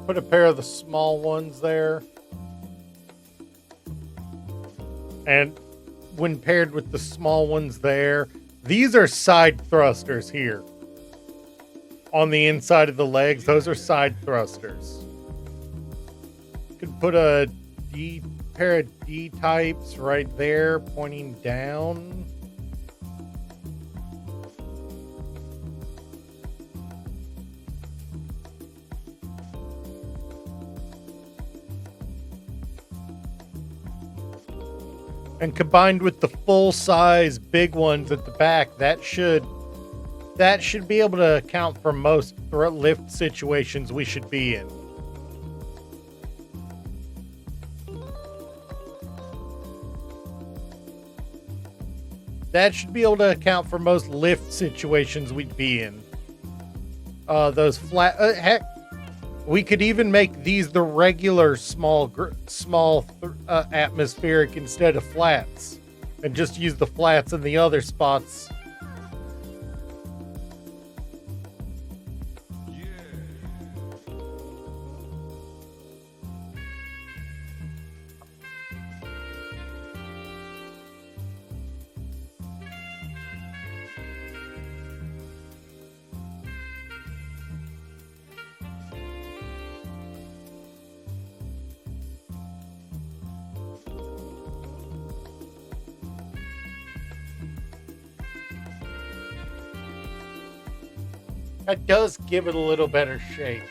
Put a pair of the small ones there. And when paired with the small ones there, these are side thrusters here. On the inside of the legs, those are side thrusters. Could put a pair of D types right there pointing down. And combined with the full size big ones at the back, that should be able to account for most lift situations we should be in. That should be able to account for most lift situations we'd be in. Those flat, heck, we could even make these the regular small atmospheric instead of flats, and just use the flats in the other spots. That does give it a little better shape.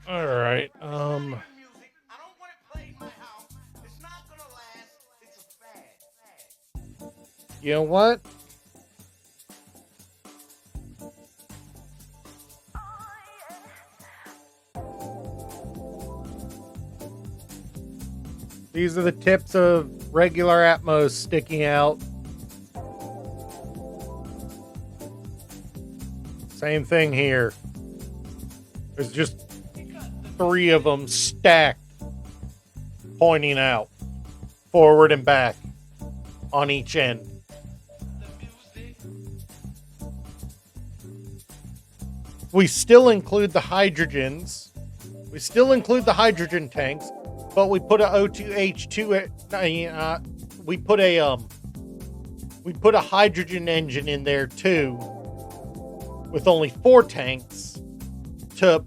All right. You know what? These are the tips of regular Atmos sticking out. Same thing here. There's just 3 of them stacked, pointing out, forward and back, on each end. We still include the hydrogens. We still include the hydrogen tanks, but we put a O2H2. We put a hydrogen engine in there too, with only 4 tanks to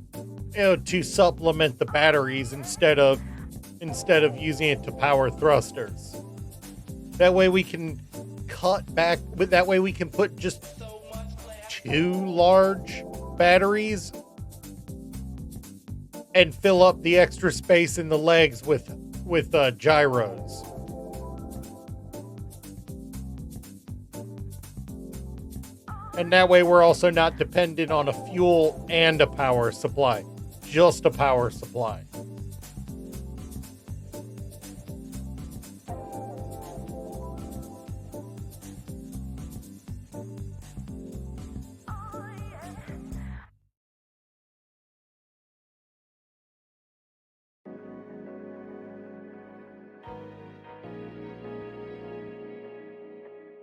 supplement the batteries instead of using it to power thrusters. That way we can cut back. But that way we can put just 2 large batteries and fill up the extra space in the legs with gyros. And that way we're also not dependent on a fuel and a power supply, just a power supply.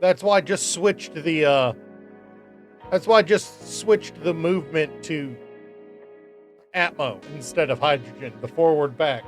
That's why I just switched the movement to Atmo instead of hydrogen, the forward back.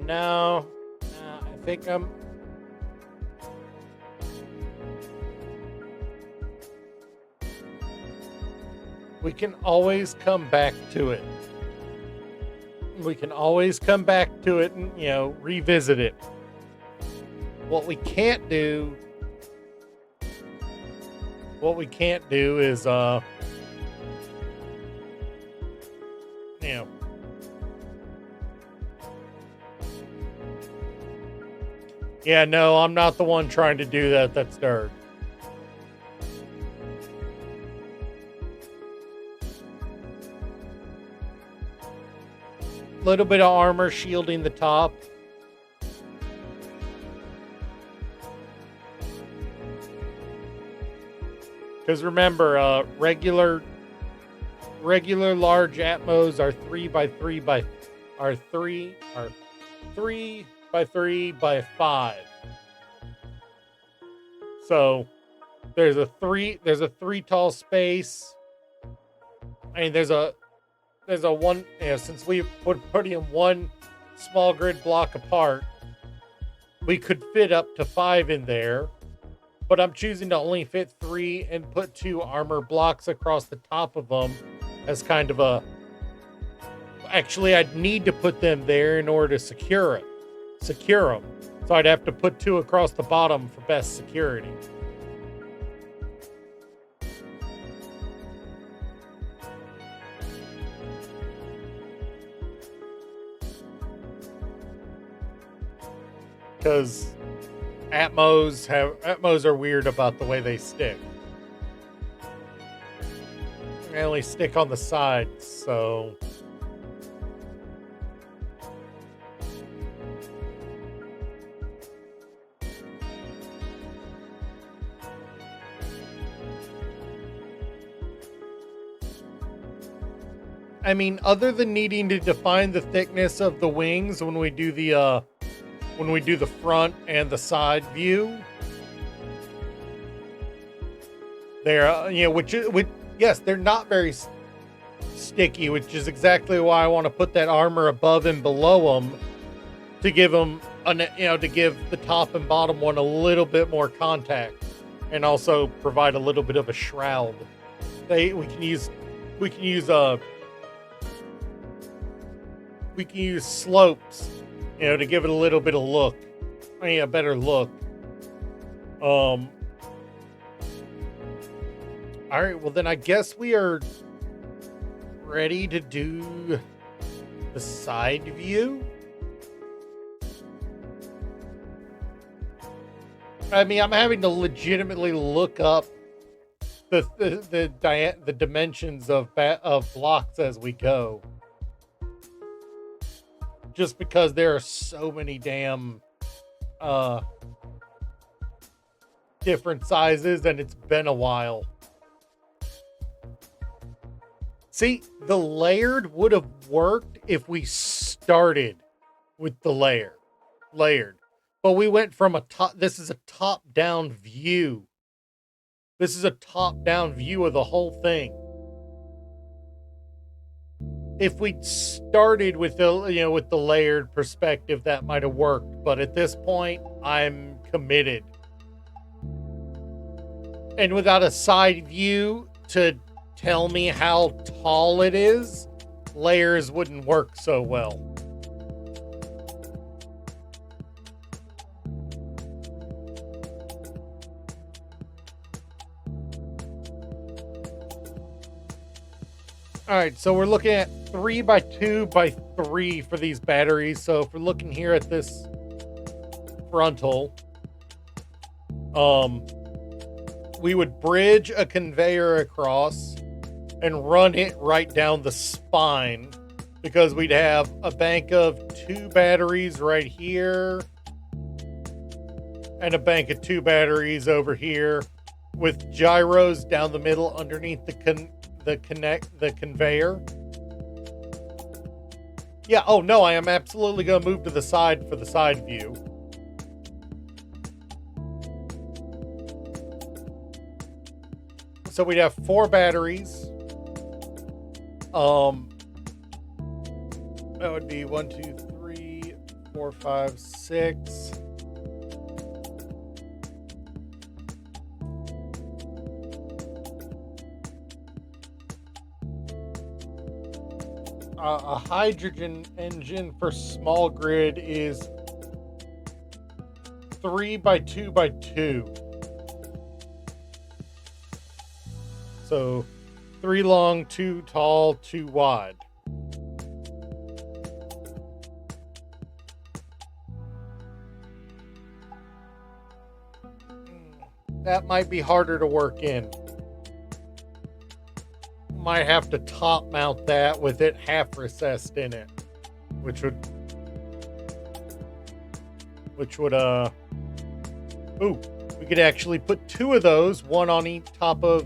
No, I think I'm. We can always come back to it. We can always come back to it and, revisit it. What we can't do is, yeah, no, I'm not the one trying to do that. That's Dirk. Little bit of armor shielding the top. Because remember, regular large Atmos are 3x3 by 5. So there's a 3 tall space. I mean, there's a one, since we put them one small grid block apart, we could fit up to 5 in there. But I'm choosing to only fit 3 and put 2 armor blocks across the top of them as kind of a... Actually, I'd need to put them there in order to secure them. So I'd have to put 2 across the bottom for best security. Because Atmos are weird about the way they stick. They only stick on the sides, so... I mean, other than needing to define the thickness of the wings when we do the front and the side view, they're yes, they're not very sticky, which is exactly why I want to put that armor above and below them to give them to give the top and bottom one a little bit more contact, and also provide a little bit of a shroud. We can use slopes, to give it a little bit of look. A better look. All right, well then I guess we are ready to do the side view. I mean, I'm having to legitimately look up the dimensions of blocks as we go, just because there are so many damn different sizes, and it's been a while. See, the layered would have worked if we started with the layered. But we went from a top, this is a top-down view. This is a top-down view of the whole thing. If we'd started with the, with the layered perspective, that might have worked. But at this point, I'm committed. And without a side view to tell me how tall it is, layers wouldn't work so well. All right, so we're looking at 3x2x3 for these batteries. So if we're looking here at this frontal, we would bridge a conveyor across and run it right down the spine, because we'd have a bank of 2 batteries right here and a bank of 2 batteries over here, with gyros down the middle underneath the conveyor. Yeah, oh no, I am absolutely going to move to the side for the side view. So we'd have 4 batteries. That would be 1, 2, 3, 4, 5, 6. A hydrogen engine for small grid is 3x2x2. So 3 long, 2 tall, 2 wide. That might be harder to work in. Might have to top mount that with it half recessed in it, which would we could actually put 2 of those, one on each top of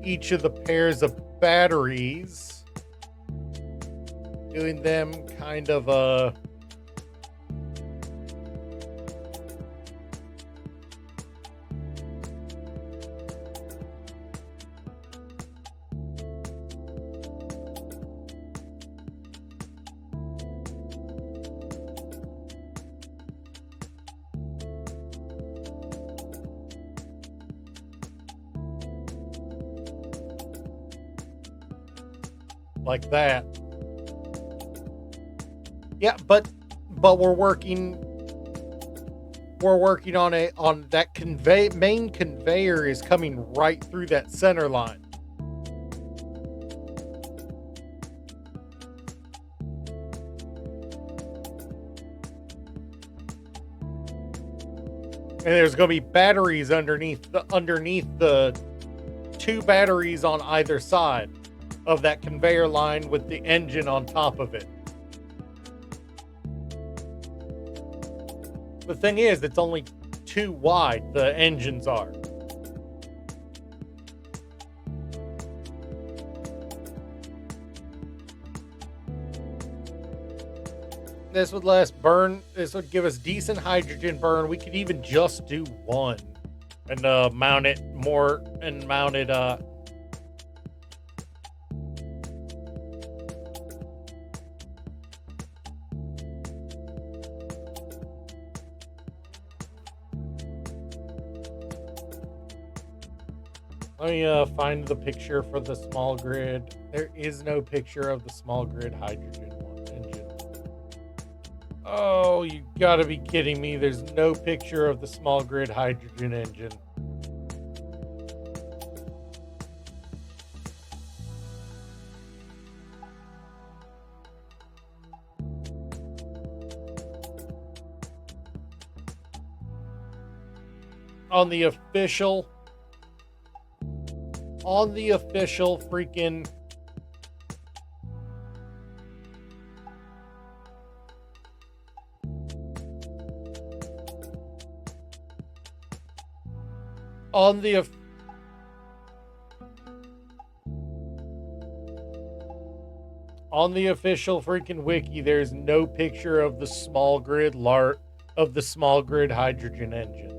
each of the pairs of batteries, doing them kind of like that. Yeah, but we're working on that main conveyor is coming right through that center line. And there's going to be batteries underneath the 2 batteries on either side of that conveyor line with the engine on top of it. The thing is, it's only 2 wide, the engines are. This would this would give us decent hydrogen burn. We could even just do 1 and mount it let me find the picture for the small grid. There is no picture of the small grid hydrogen engine. Oh, you gotta be kidding me. There's no picture of the small grid hydrogen engine. on the official freaking on the official freaking wiki, there's no picture of the small grid hydrogen engine.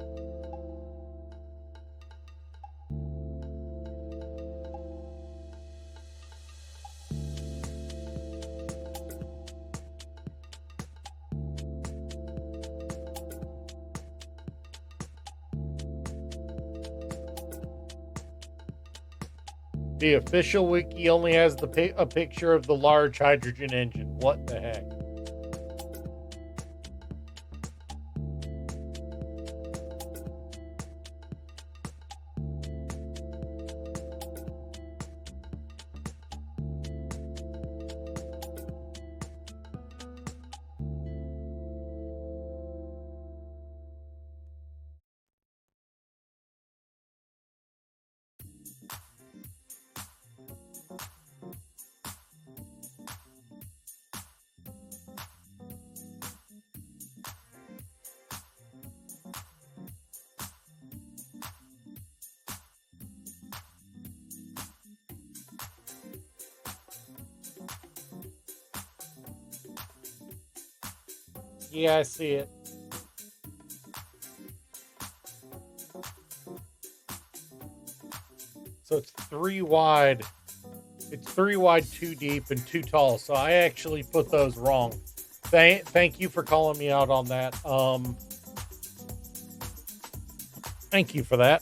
The official wiki only has a picture of the large hydrogen engine. What the heck? Yeah, I see it. So it's 3 wide. It's 3 wide, 2 deep, and 2 tall. So I actually put those wrong. Thank you for calling me out on that. Thank you for that.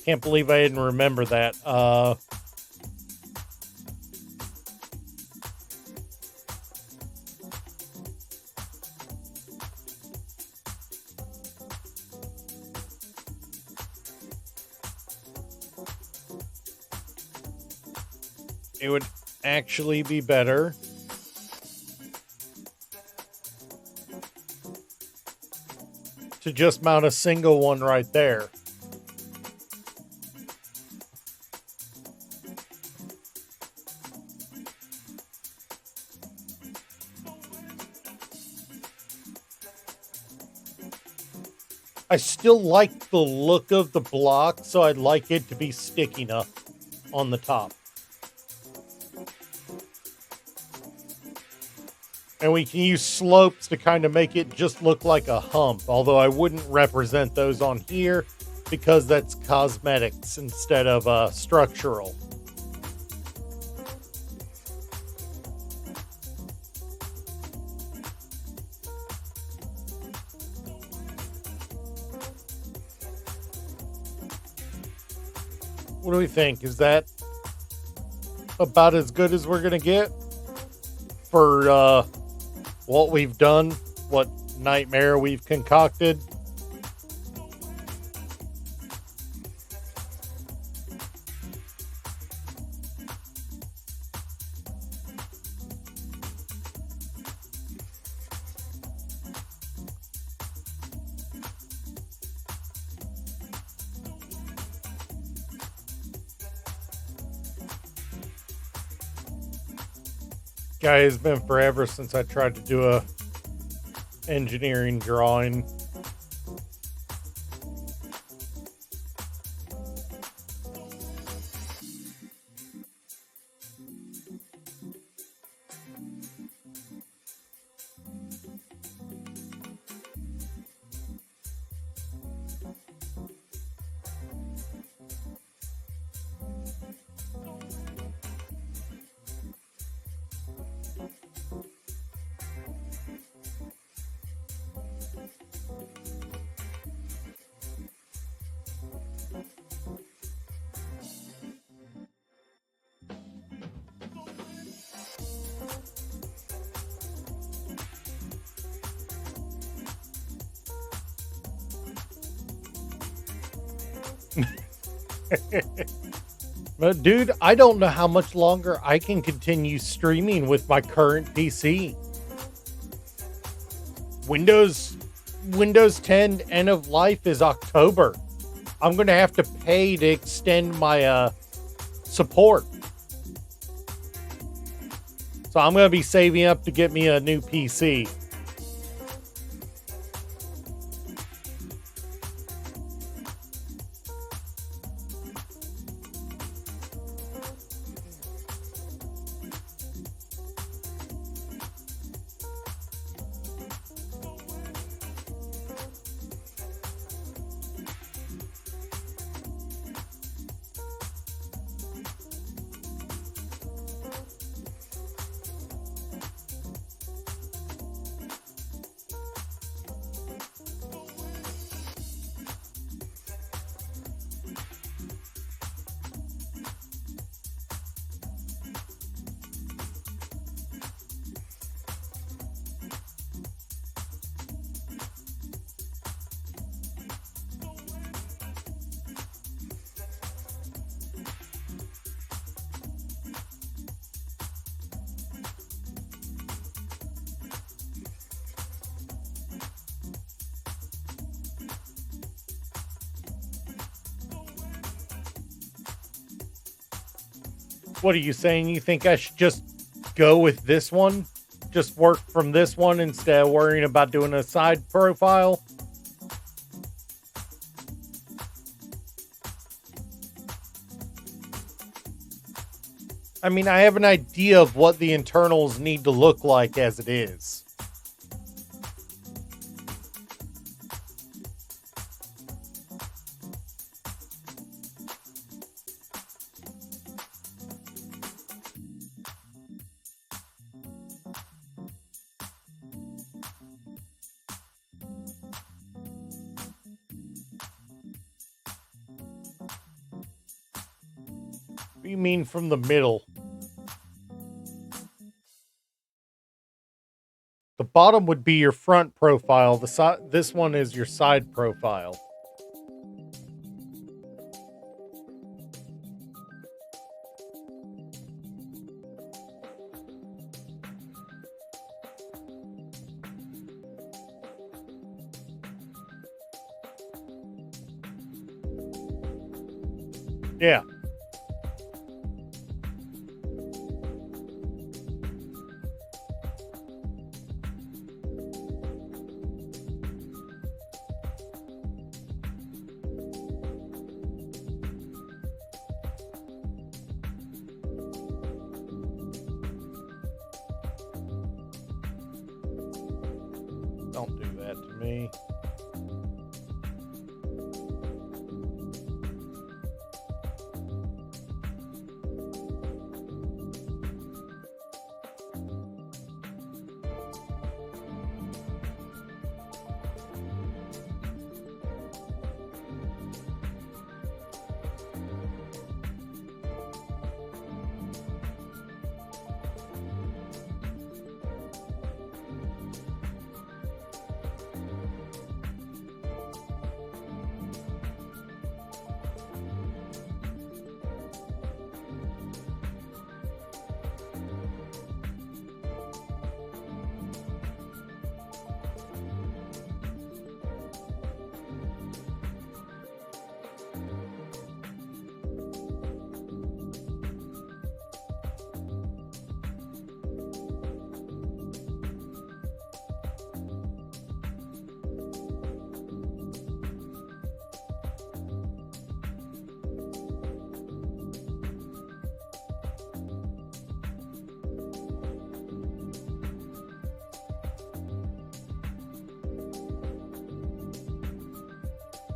Can't believe I didn't remember that. It would actually be better to just mount a single one right there. I still like the look of the block, so I'd like it to be sticky enough on the top. And we can use slopes to kind of make it just look like a hump, although I wouldn't represent those on here because that's cosmetics instead of structural. What do we think? Is that about as good as we're going to get for what we've done, what nightmare we've concocted? Guy, has been forever since I tried to do a engineering drawing. But dude, I don't know how much longer I can continue streaming with my current PC. Windows Windows 10 end of life is October. I'm going to have to pay to extend my support. So I'm going to be saving up to get me a new PC. What are you saying? You think I should just go with this one? Just work from this one instead of worrying about doing a side profile? I mean, I have an idea of what the internals need to look like as it is. What do you mean from the middle? The bottom would be your front profile. This one is your side profile. Yeah. Don't do that to me.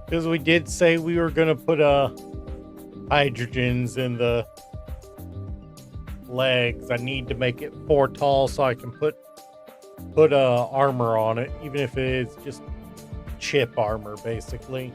Because we did say we were going to put hydrogens in the legs. I need to make it 4 tall so I can put armor on it, even if it is just chip armor, basically.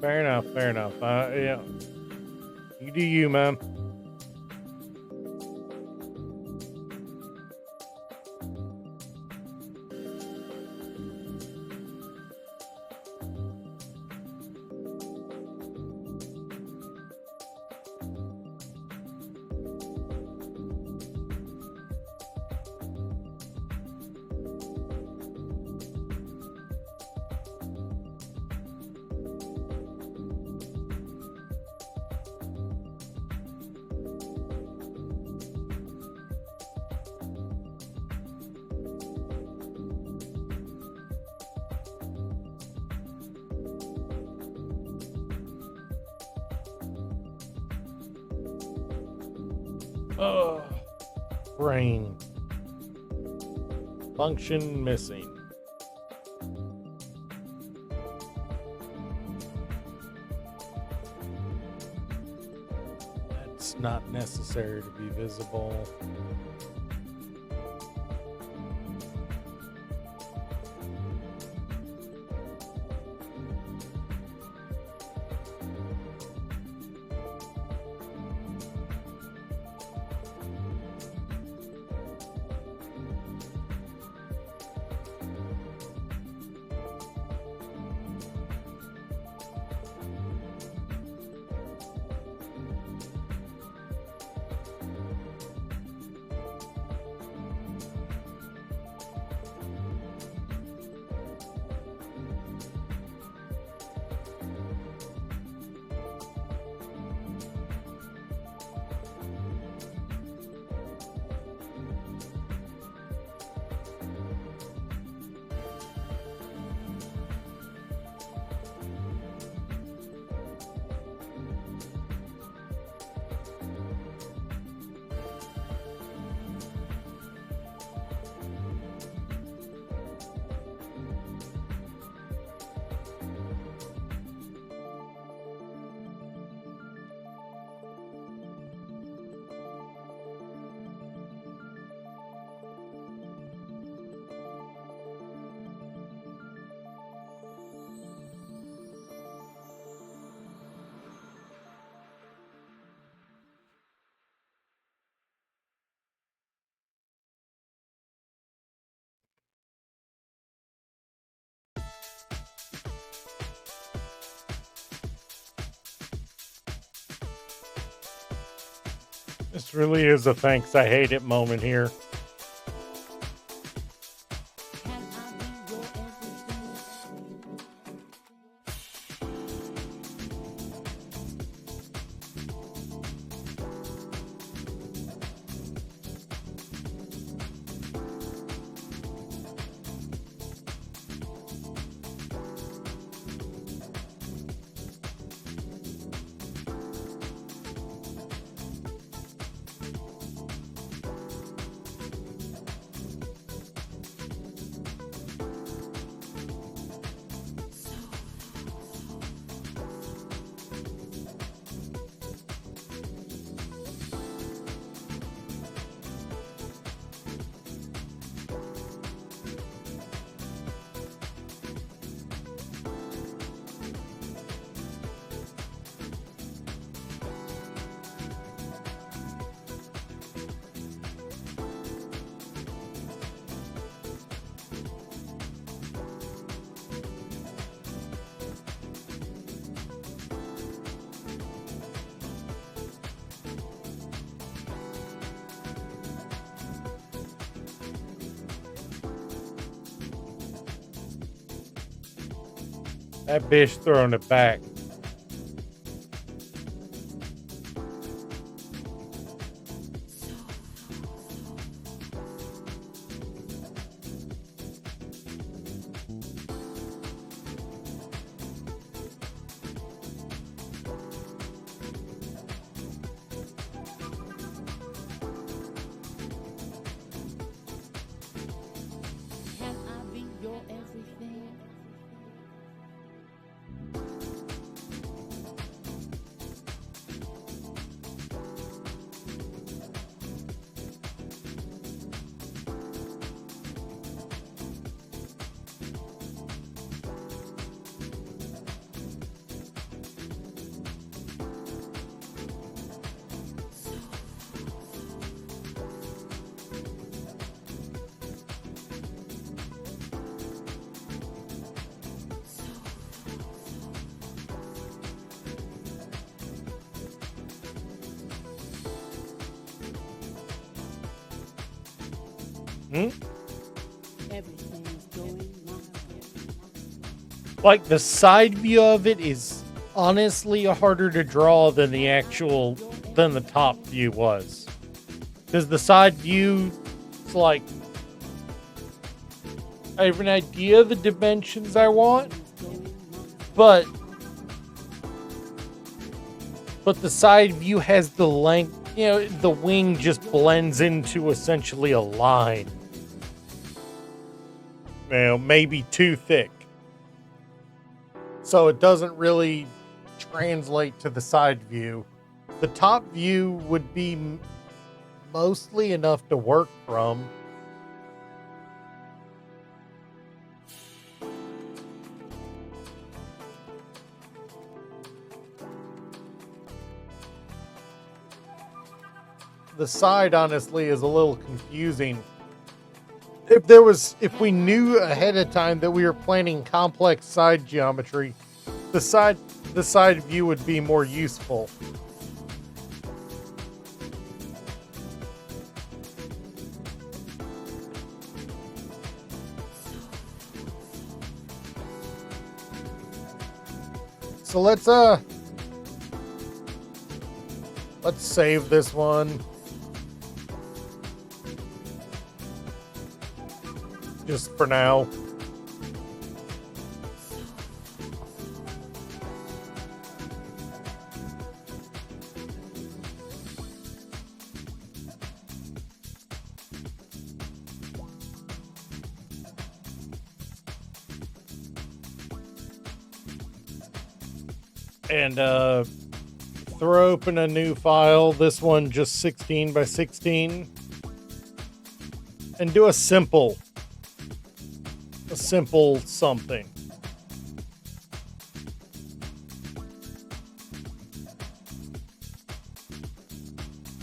Fair enough. Fair enough. Yeah, you do you, man. Oh, brain function missing. That's not necessary to be visible. This really is a thanks I hate it moment here. That bitch throwing it back. Can I be your everything? Hmm? Everything's going wrong. Like, the side view of it is honestly harder to draw than the top view was. Because the side view, it's like, I have an idea of the dimensions I want, but the side view has the length, the wing just blends into essentially a line. Maybe too thick. So it doesn't really translate to the side view. The top view would be mostly enough to work from. The side, honestly, is a little confusing. If we knew ahead of time that we were planning complex side geometry, the side view would be more useful. So let's save this one. Just for now. And throw open a new file. This one just 16 by 16. And do a simple something.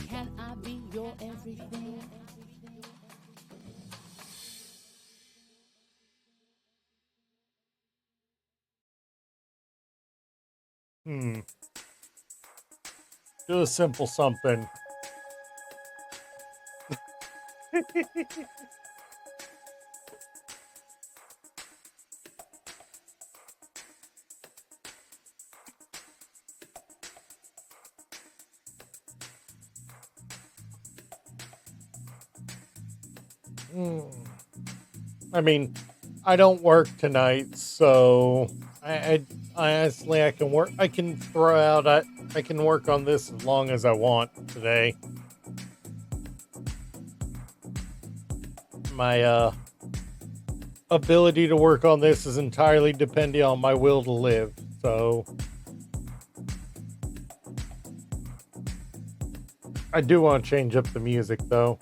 Can I be your everything? Do a simple something. I mean, I don't work tonight, so I honestly I can work. I can throw out. I can work on this as long as I want today. My ability to work on this is entirely depending on my will to live. So I do want to change up the music though.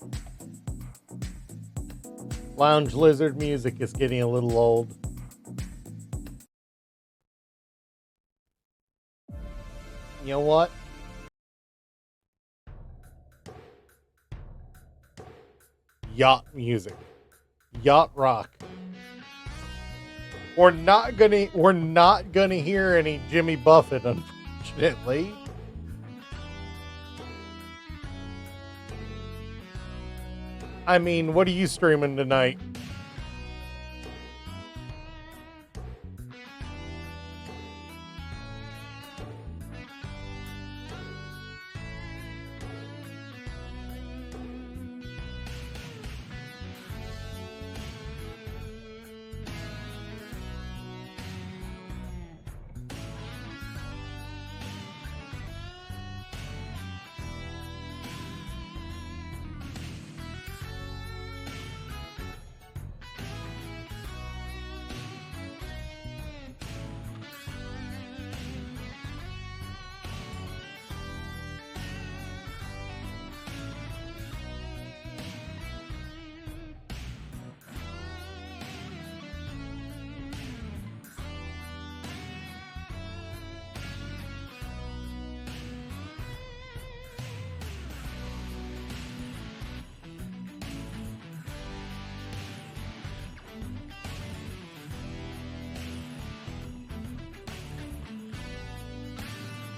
Lounge Lizard music is getting a little old. You know what? Yacht music. Yacht rock. We're not gonna hear any Jimmy Buffett, unfortunately. I mean, what are you streaming tonight?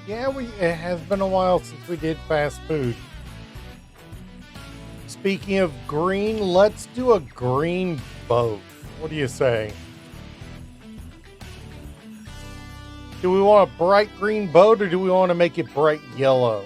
Yeah, it has been a while since we did fast food. Speaking of green, let's do a green boat. What do you say? Do we want a bright green boat or do we want to make it bright yellow?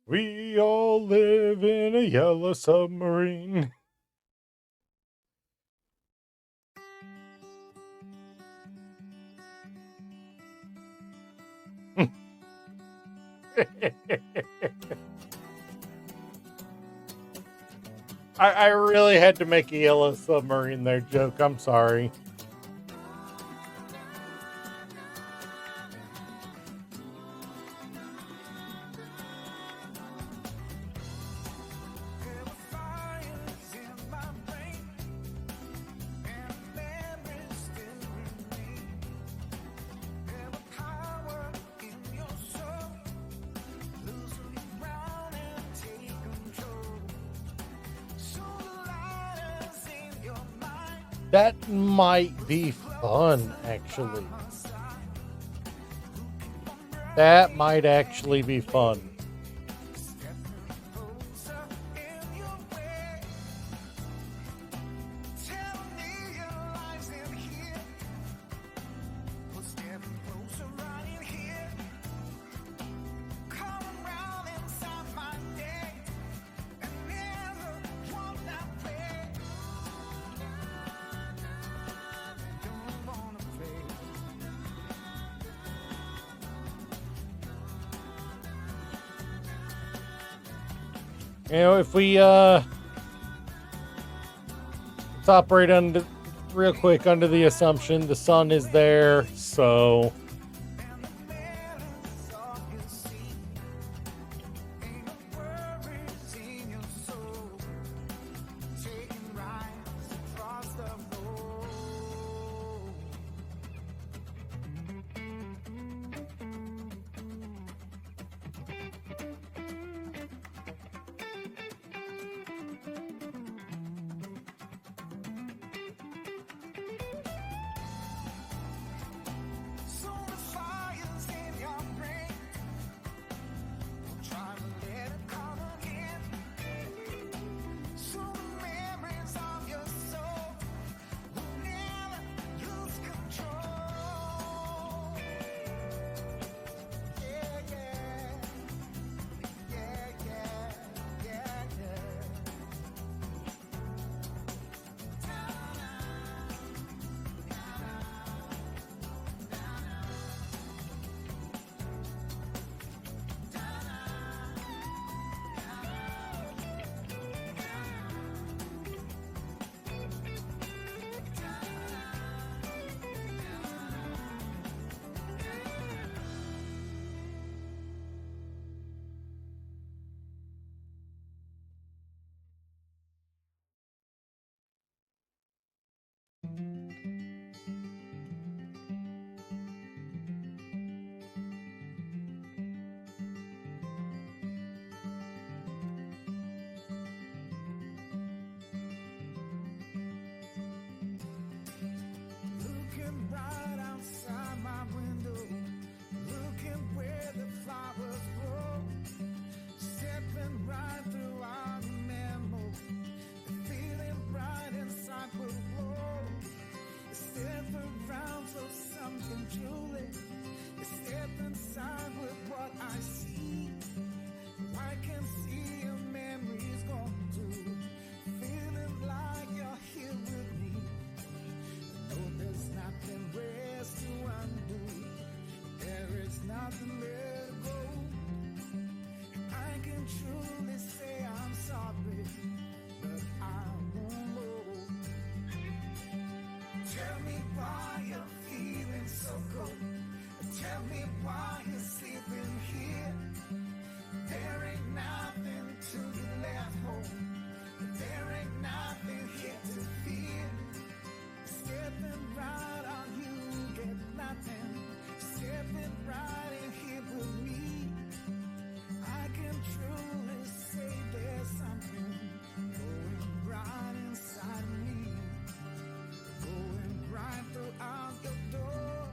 We all live in a yellow submarine. I really had to make a yellow submarine there joke. I'm sorry. That might be fun, actually. That might actually be fun. You know, if we let's operate under real quick under the assumption the sun is there, so Tell me why you're sleeping here. There ain't nothing to be left home. There ain't nothing here to fear. Stepping right on you, get nothing. Stepping right in here with me. I can truly say there's something going right inside me. Going right throughout your door.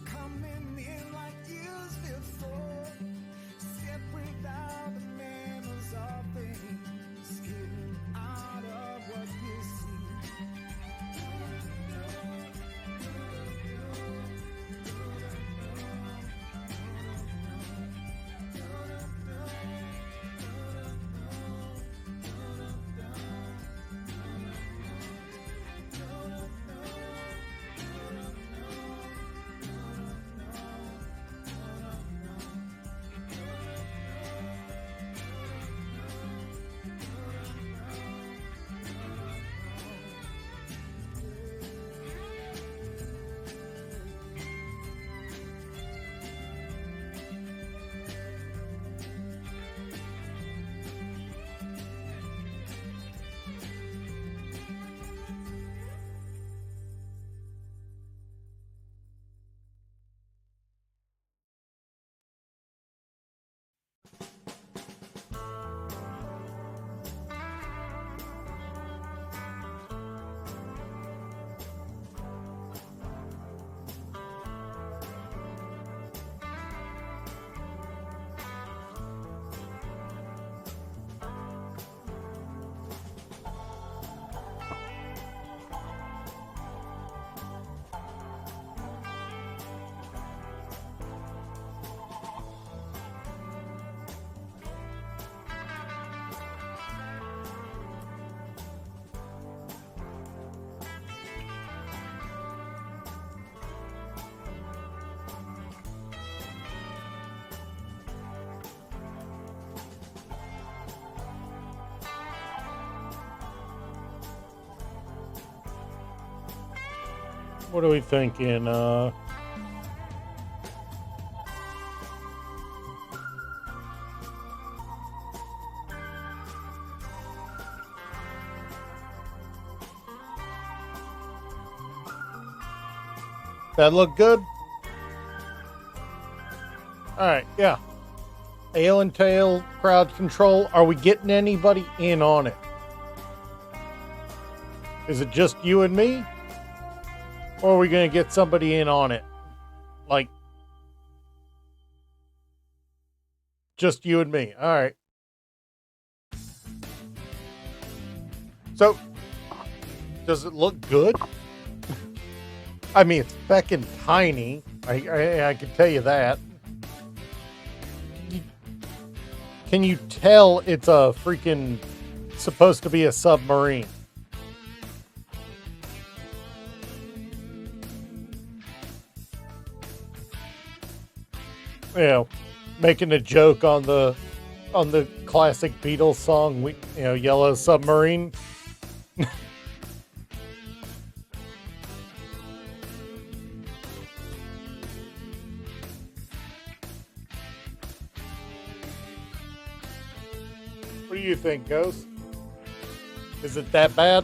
Coming in like years before. Step without the manners of things. Getting out of what you see. What are we thinking? That look good? Alright, yeah. Ale and Tail, crowd control. Are we getting anybody in on it? Is it just you and me? Or are we going to get somebody in on it? Like, just you and me. All right. So, does it look good? I mean, it's feckin' tiny. I can tell you that. Can you tell it's a freaking supposed to be a submarine? You know, making a joke on the classic Beatles song, Yellow Submarine. What do you think, Ghost? Is it that bad?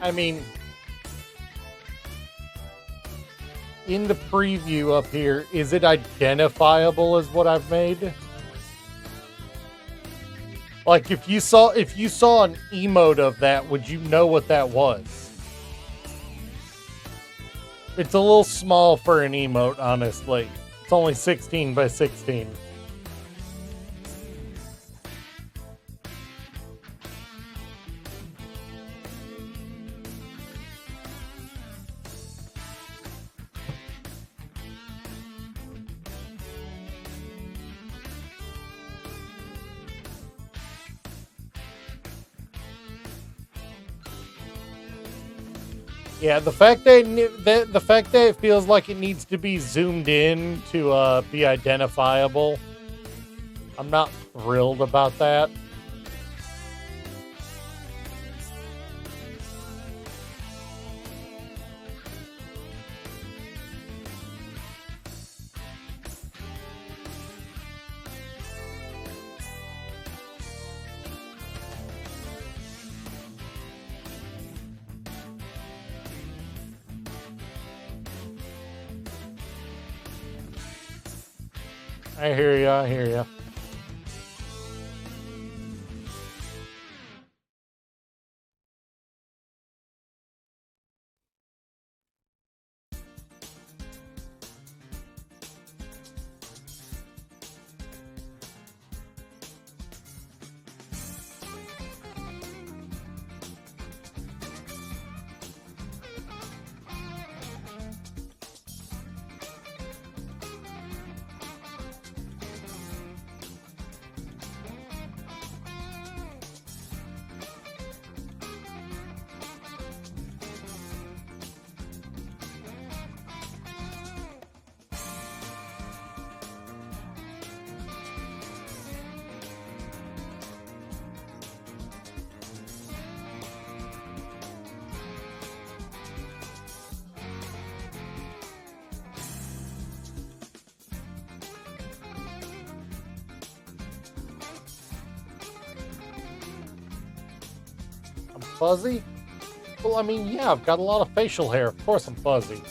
I mean, in the preview up here, is it identifiable as what I've made? Like, if you saw an emote of that, would you know what that was? It's a little small for an emote, honestly. It's only 16 by 16. Yeah, the fact that the fact that it feels like it needs to be zoomed in to be identifiable, I'm not thrilled about that. I hear you. I hear you. I'm fuzzy? Well, I mean, yeah, I've got a lot of facial hair. Of course I'm fuzzy.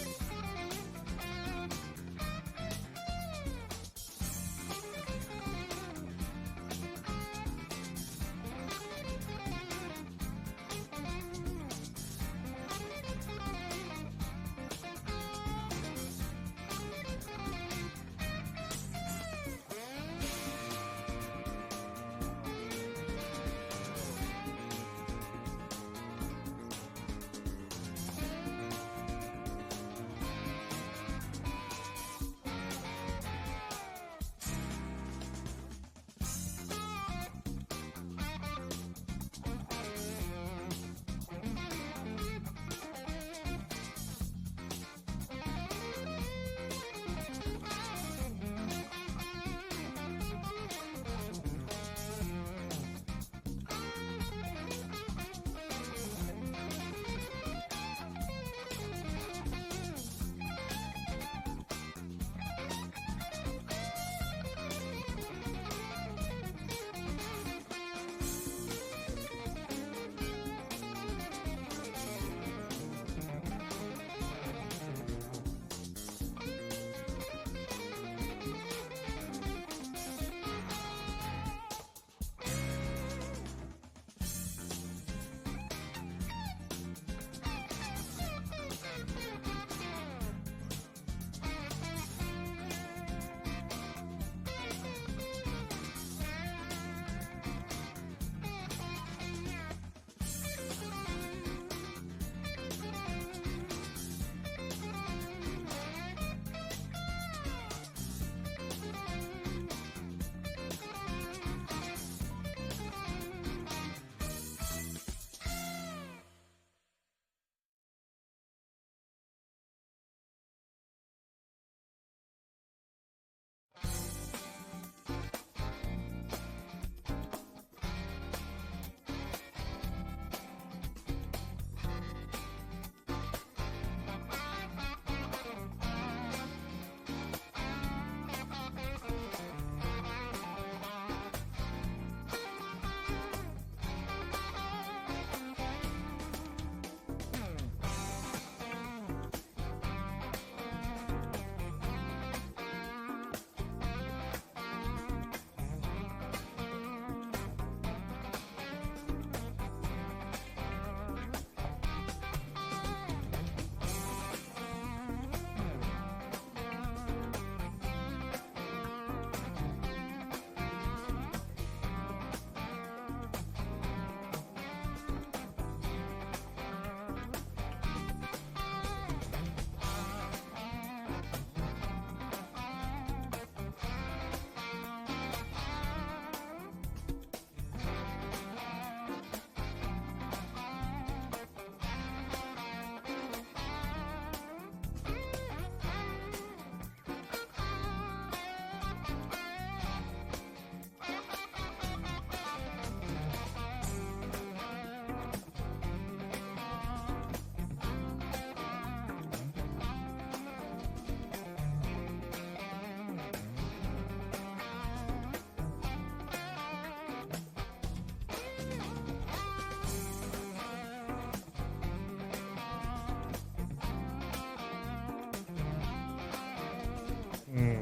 Hmm.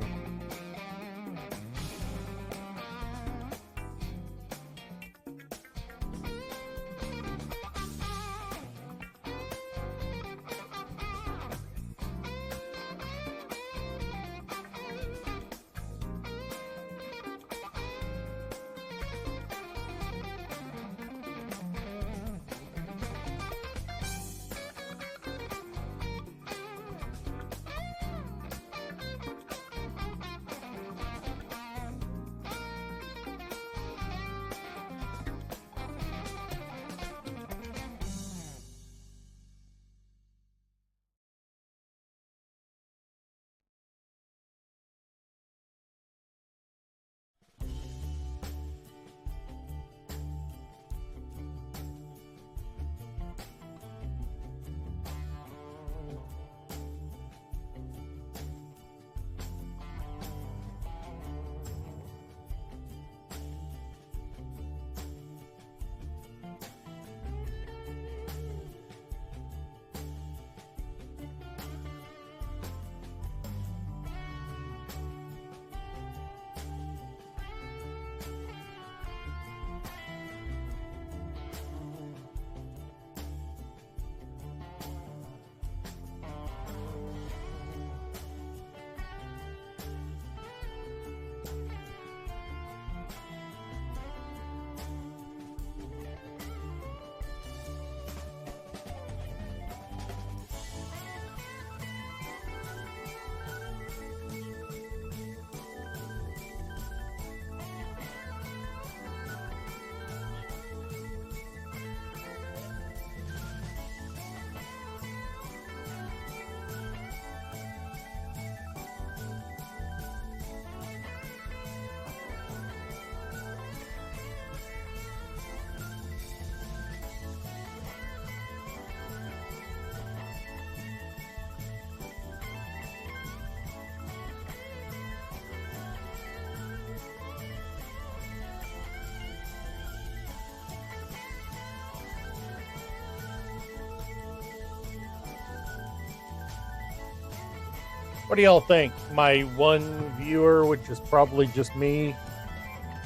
What do y'all think? My one viewer, which is probably just me.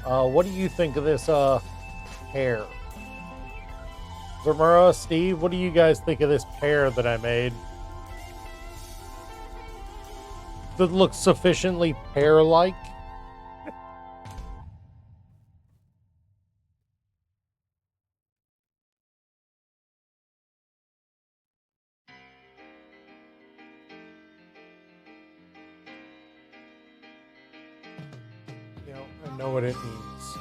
What do you think of this pair? Zamura, Steve, what do you guys think of this pair that I made? Does it look sufficiently pair-like? You know, I know what it means.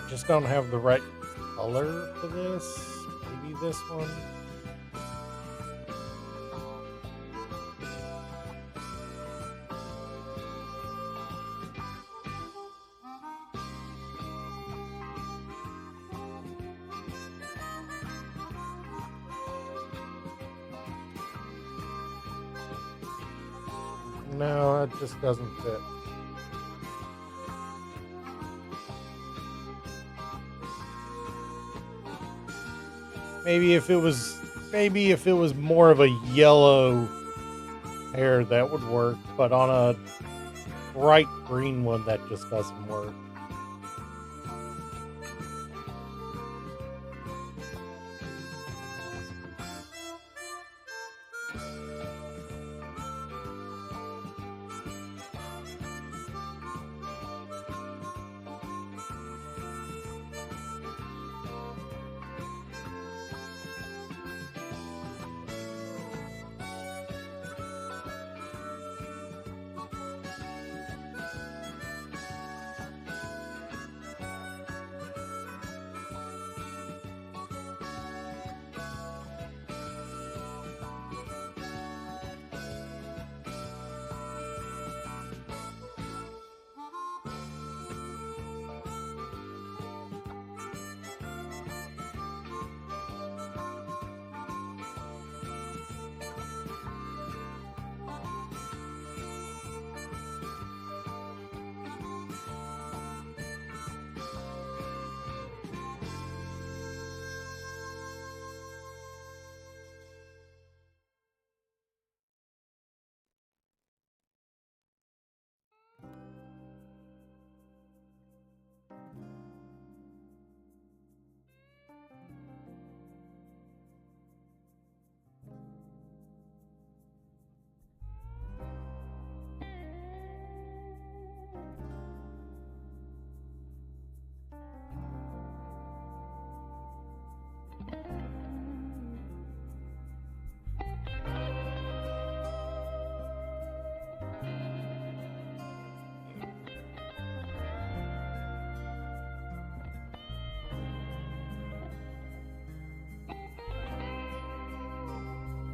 Just don't have the right color for this. Maybe this one. No, it just doesn't fit. Maybe if it was more of a yellow hair, that would work, but on a bright green one, that just doesn't work.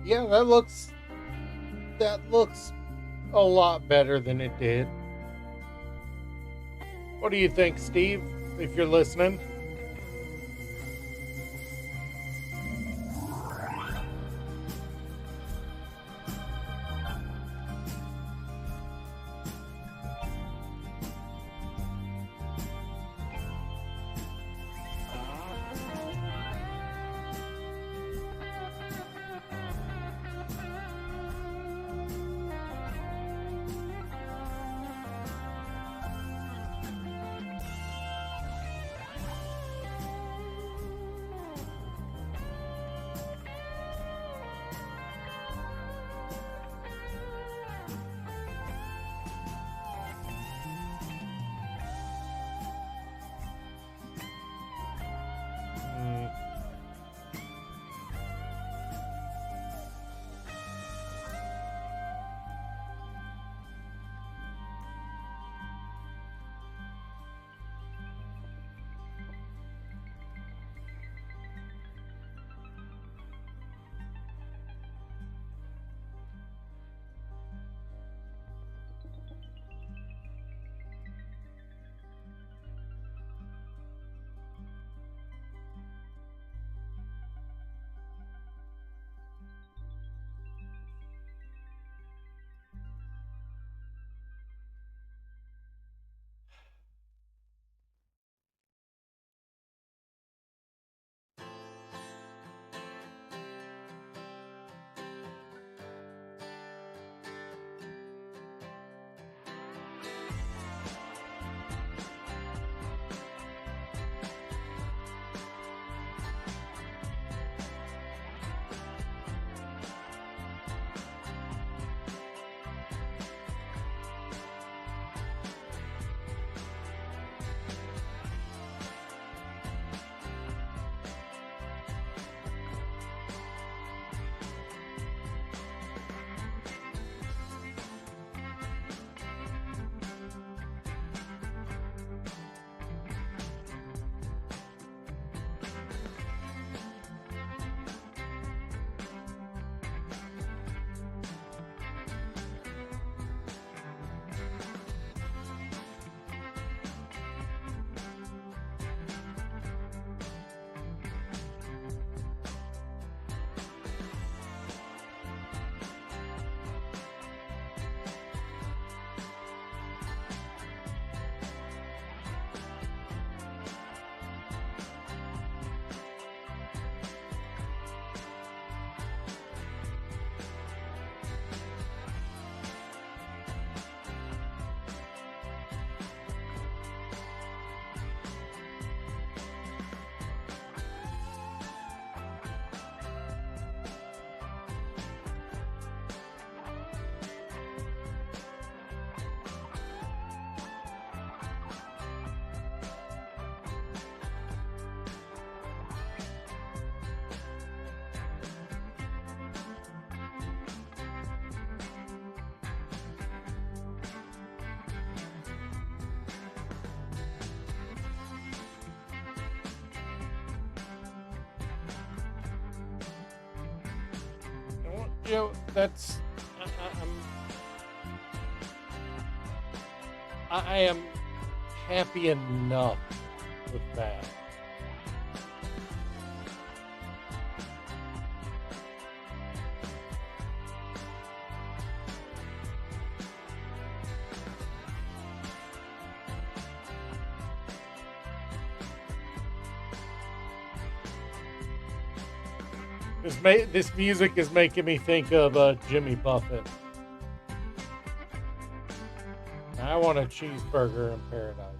Yeah, that looks a lot better than it did. What do you think, Steve? If you're listening? Mm, that's I am happy enough with that. This music is making me think of Jimmy Buffett. I want a cheeseburger in paradise.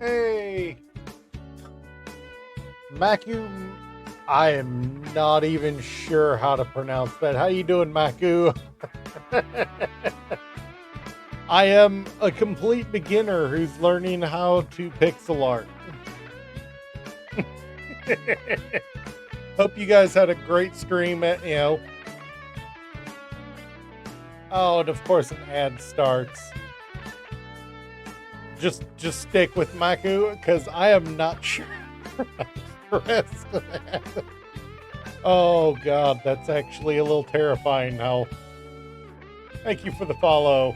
Hey, Maku. I am not even sure how to pronounce that. How you doing, Maku? I am a complete beginner who's learning how to pixel art. Hope you guys had a great stream at, oh, and of course an ad starts. Just stick with Maku, because I am not sure the rest of that. Oh god, that's actually a little terrifying now. Thank you for the follow.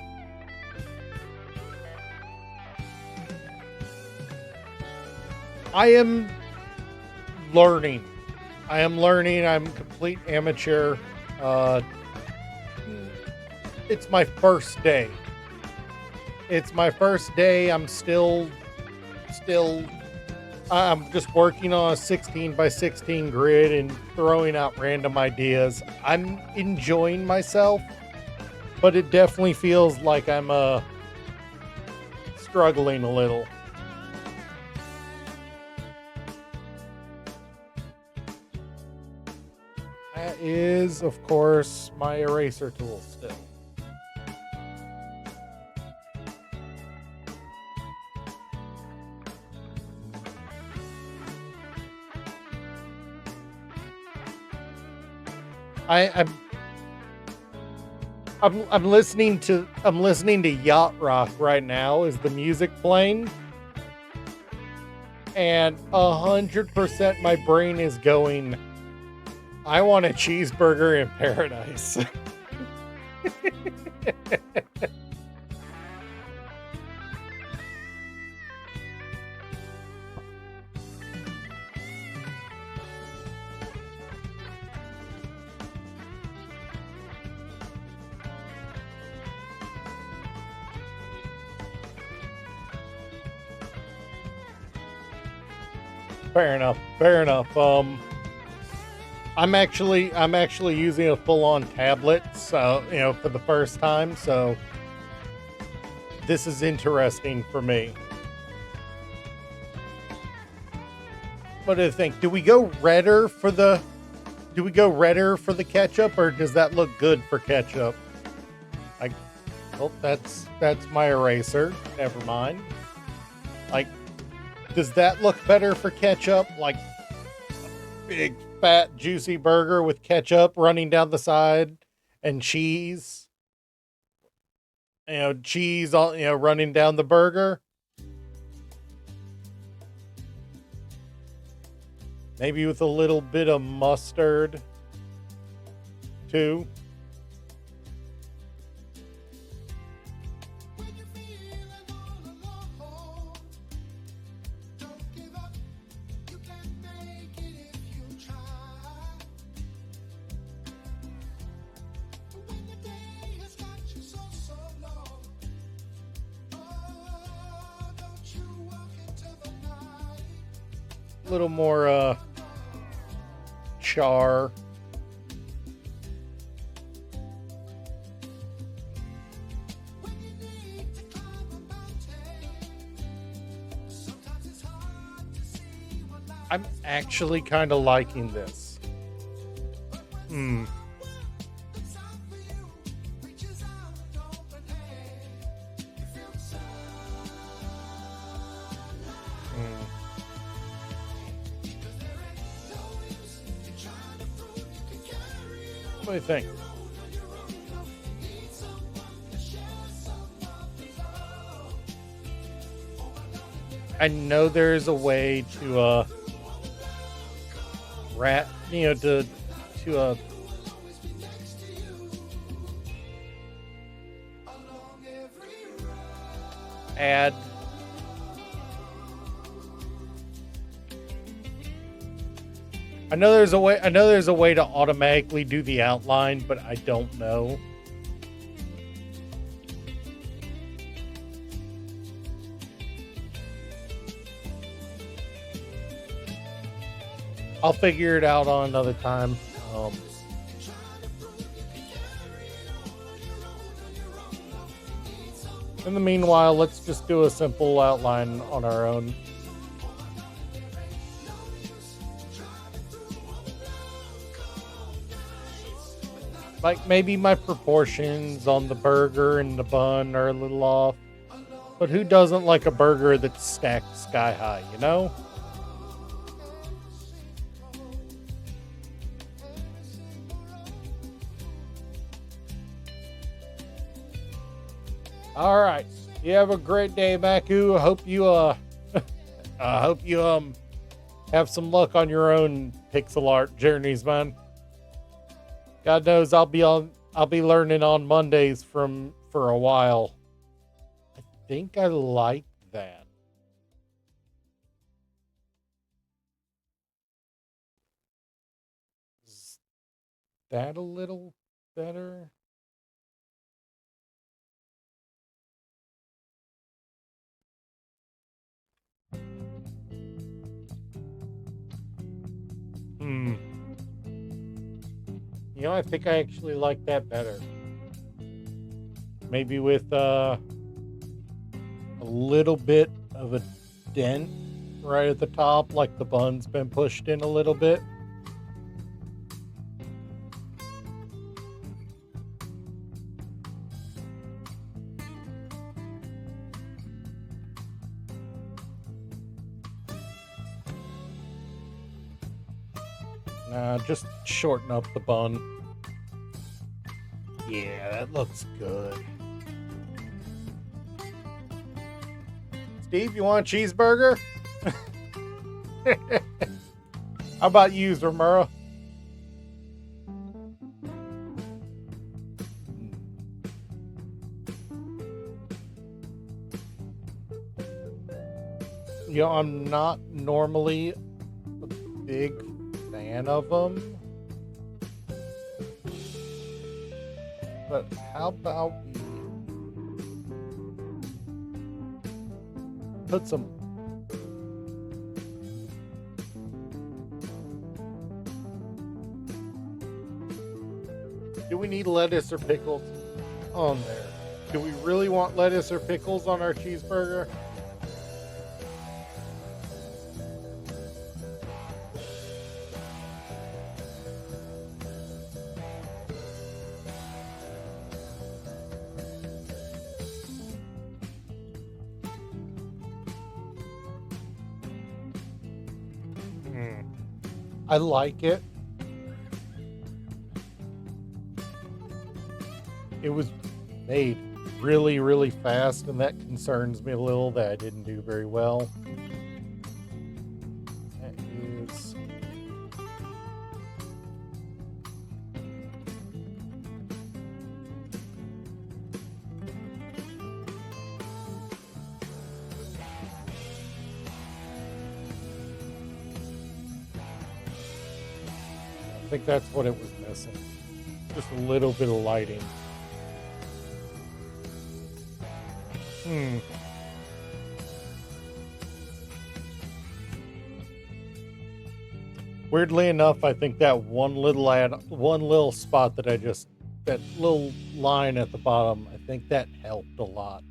I am learning. I'm a complete amateur. It's my first day. I'm just working on a 16 by 16 grid and throwing out random ideas. I'm enjoying myself, but it definitely feels like I'm struggling a little. That is, of course, my eraser tool still. I'm listening to Yacht Rock right now. Is the music playing? And 100% my brain is going, I want a cheeseburger in paradise. Fair enough. I'm actually using a full-on tablet, so for the first time, so this is interesting for me. What do you think? Do we go redder for the ketchup, or does that look good for ketchup? Oh, that's my eraser. Never mind. Does that look better for ketchup? Like a big, fat, juicy burger with ketchup running down the side and cheese. Cheese all running down the burger. Maybe with a little bit of mustard too. A little more char. I'm actually kind of liking this. What do you think? I know there's a way to add I know there's a way to automatically do the outline, but I don't know. I'll figure it out on another time. In the meanwhile, let's just do a simple outline on our own. Like maybe my proportions on the burger and the bun are a little off. But who doesn't like a burger that's stacked sky high, you know? All right. You have a great day, Maku. I hope you have some luck on your own pixel art journeys, man. God knows I'll be learning on Mondays for a while. I think I like that. Is that a little better? You know, I think I actually like that better. Maybe with a little bit of a dent right at the top, like the bun's been pushed in a little bit. Nah, just shorten up the bun. Yeah, that looks good. Steve, you want a cheeseburger? How about you, Zamura? You know, I'm not normally a big fan of them. But how about we put some do we need lettuce or pickles on there? Do we really want lettuce or pickles on our cheeseburger? I like it. It was made really, really fast, and that concerns me a little that I didn't do very well. That is I think that's what it was missing. Just a little bit of lighting. Weirdly enough, I think that one little spot that that little line at the bottom, I think that helped a lot.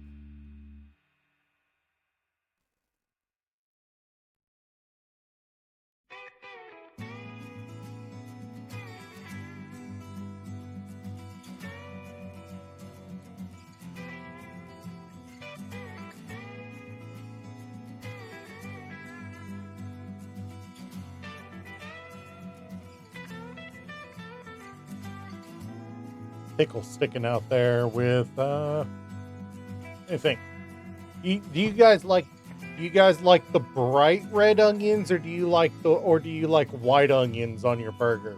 Pickle sticking out there with I think. Do you guys like the bright red onions, or do you like white onions on your burgers?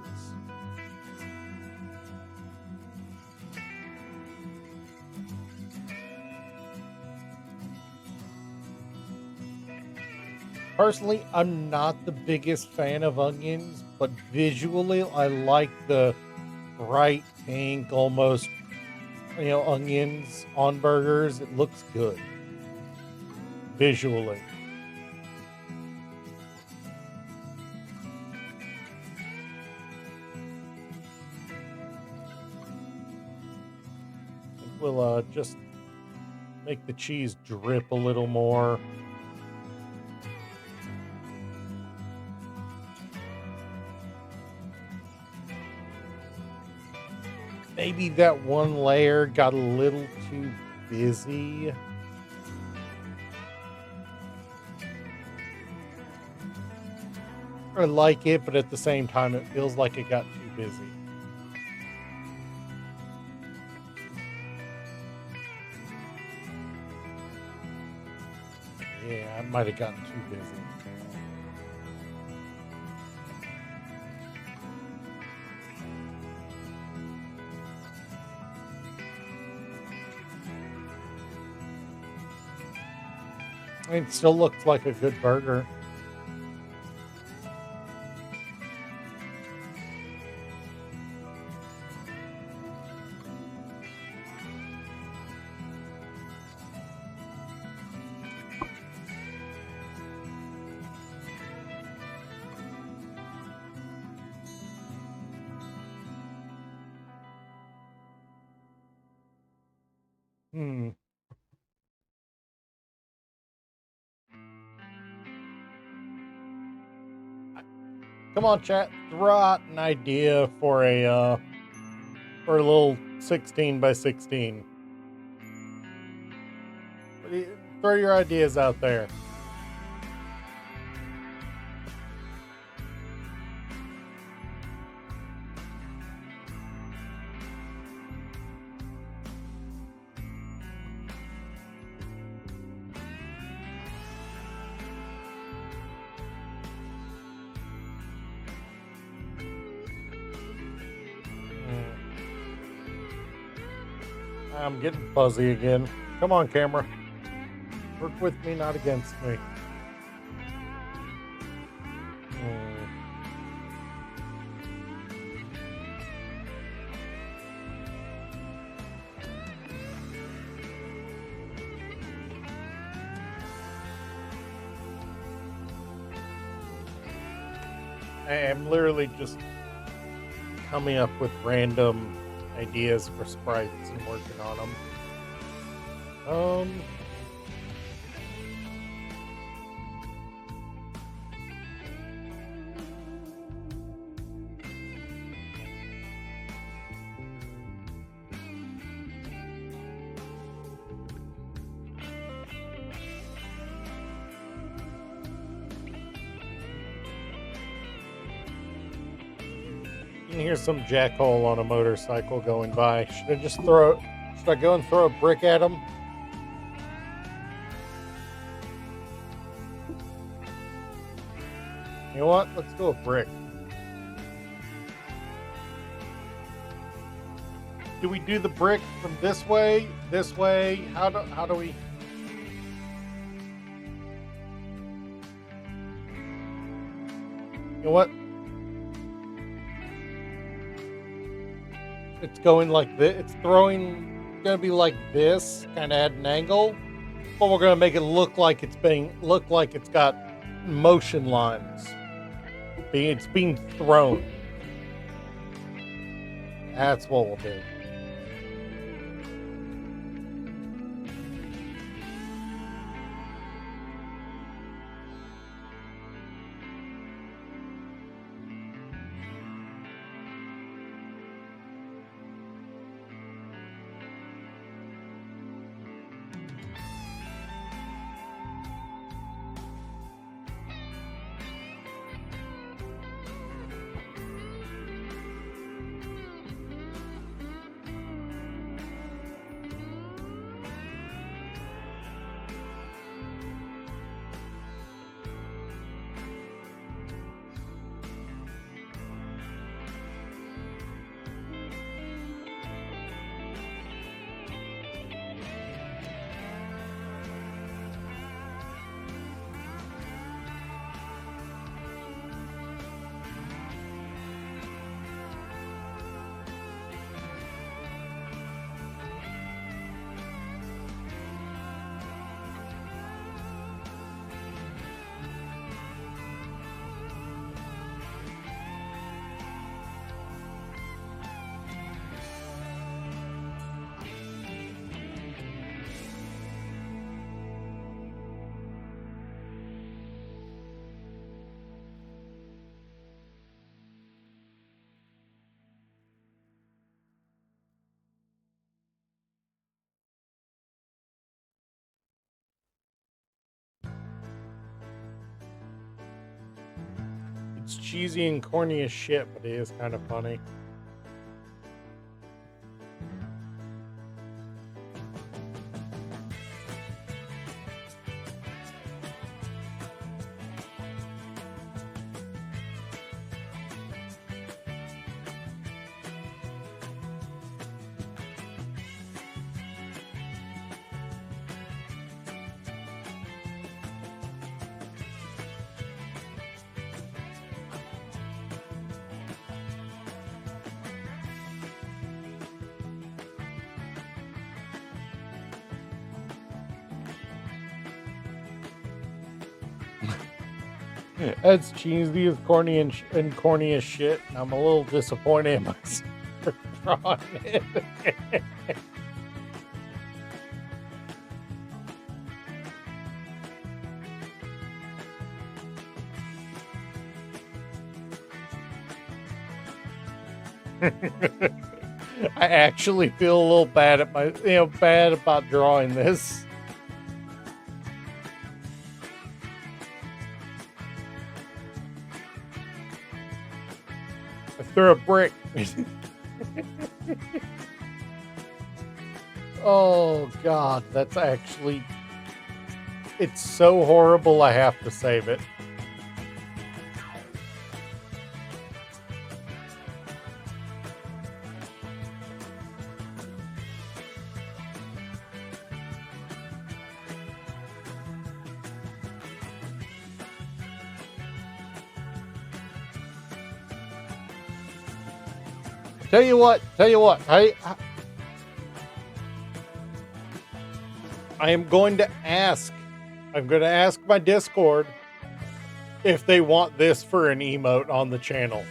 Personally, I'm not the biggest fan of onions, but visually I like the bright pink, almost, onions on burgers. It looks good visually. I think we'll just Make the cheese drip a little more. Maybe that one layer got a little too busy. I like it, but at the same time, it feels like it got too busy. Yeah, I might have gotten too busy. It still looks like a good burger. Hmm. Come on, chat. Throw out an idea for a little 16 by 16. Throw your ideas out there. I'm getting fuzzy again. Come on, camera. Work with me, not against me. I am literally just coming up with random ideas for sprites and working on them. And here's some jackhole on a motorcycle going by. Should I go and throw a brick at him? You know what? Let's do a brick. Do we do the brick from this way? This way? How do we? You know what? It's going like this. It's gonna be like this, kind of at an angle, but we're gonna make it look like it's got motion lines. It's being thrown. That's what we'll do. It's cheesy and corny as shit, but it is kind of funny. That's cheesy as corny and corny as shit. And I'm a little disappointed in myself for drawing it. I actually feel a little bad at bad about drawing this. I threw a brick. Oh God, that's actually, it's so horrible I have to save it. Tell you what, I am going to ask my Discord if they want this for an emote on the channel.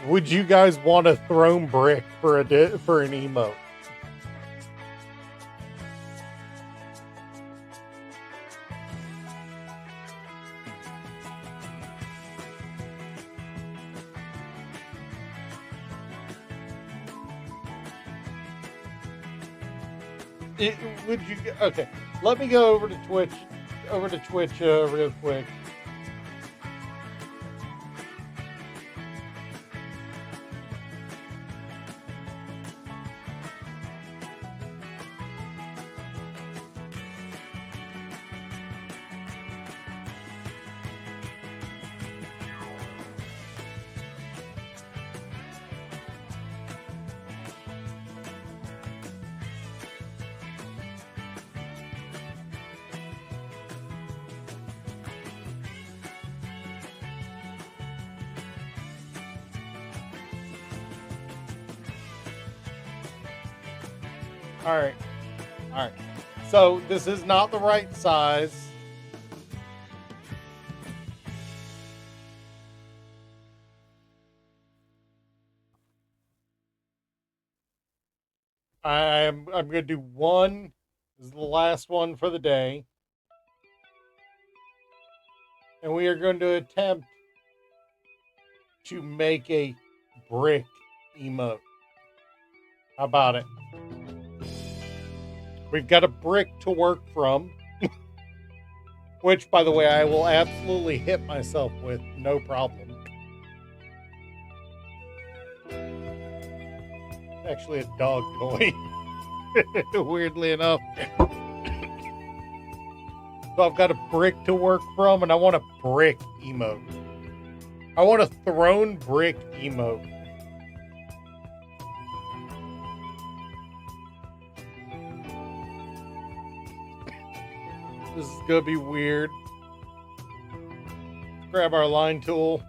Would you guys want a thrown brick for an emote? Would you? Okay, let me go over to Twitch. Real quick. All right. So this is not the right size. I'm going to do one. This is the last one for the day. And we are going to attempt to make a brick emote. How about it? We've got a brick to work from. Which, by the way, I will absolutely hit myself with, no problem. Actually a dog toy. Weirdly enough. So I've got a brick to work from, and I want a brick emote. I want a thrown brick emote. This is gonna be weird. Let's grab our line tool.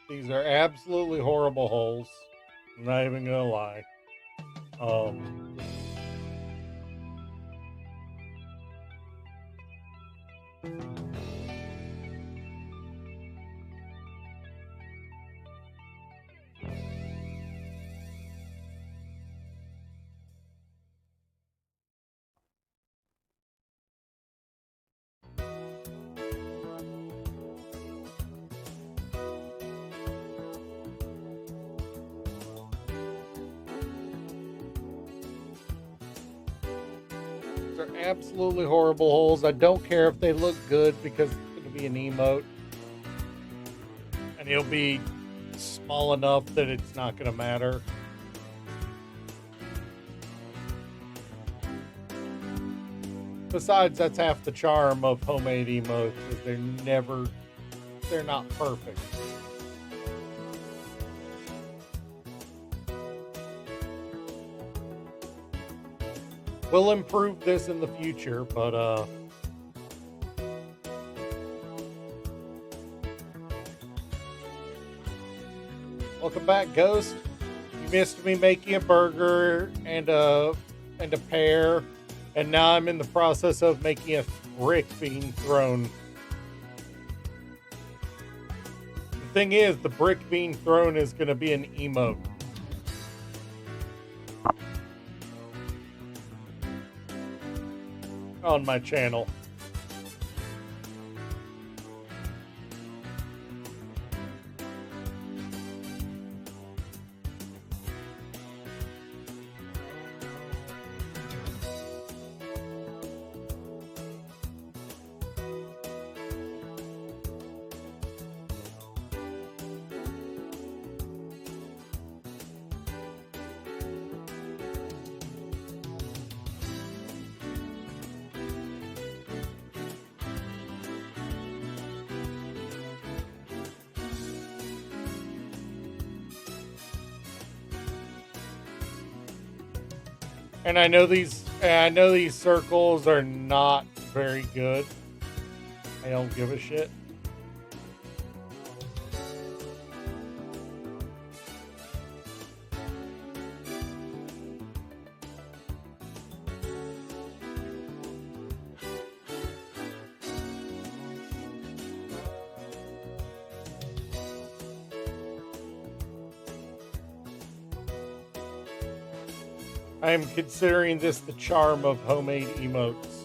These are absolutely horrible holes. I'm not even gonna lie. These are absolutely horrible holes. I don't care if they look good because it'll be an emote. And it'll be small enough that it's not gonna matter. Besides, that's half the charm of homemade emotes, is they're not perfect. We'll improve this in the future, but welcome back, Ghost. You missed me making a burger and a pear, and now I'm in the process of making a brick being thrown. The thing is, the brick being thrown is going to be an emote. On my channel. And I know these circles are not very good. I don't give a shit. I am considering this the charm of homemade emotes.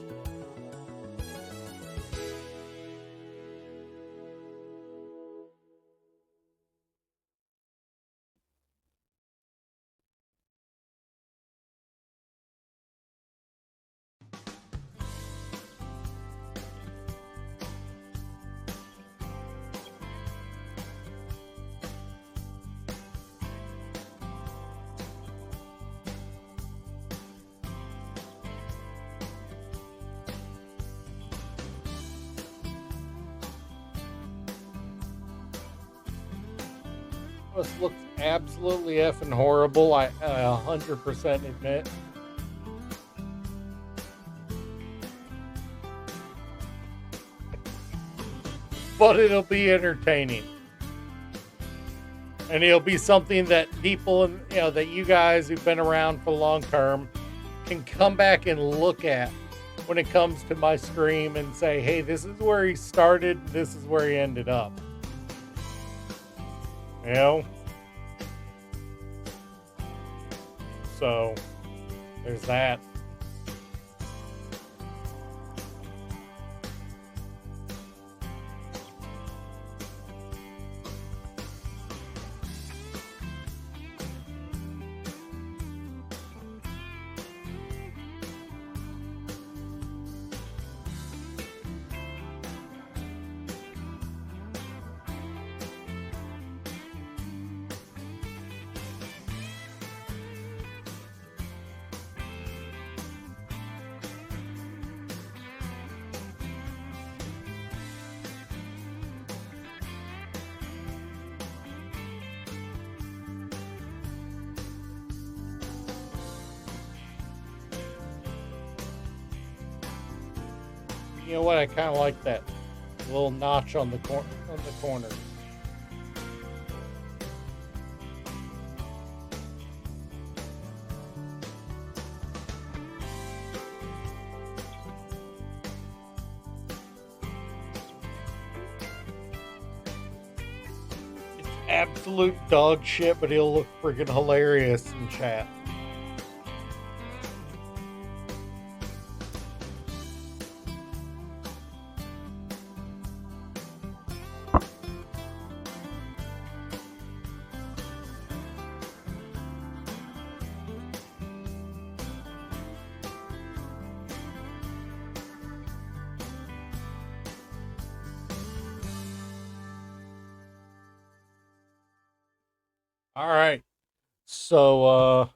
This looks absolutely effing horrible. I 100% admit. But it'll be entertaining. And it'll be something that people, that you guys who've been around for long term can come back and look at when it comes to my stream and say, hey, this is where he started, this is where he ended up. You know? So, there's that. You know what? I kind of like that little notch on the corner. absolute dog shit, but he'll look freaking hilarious in chat. All right. So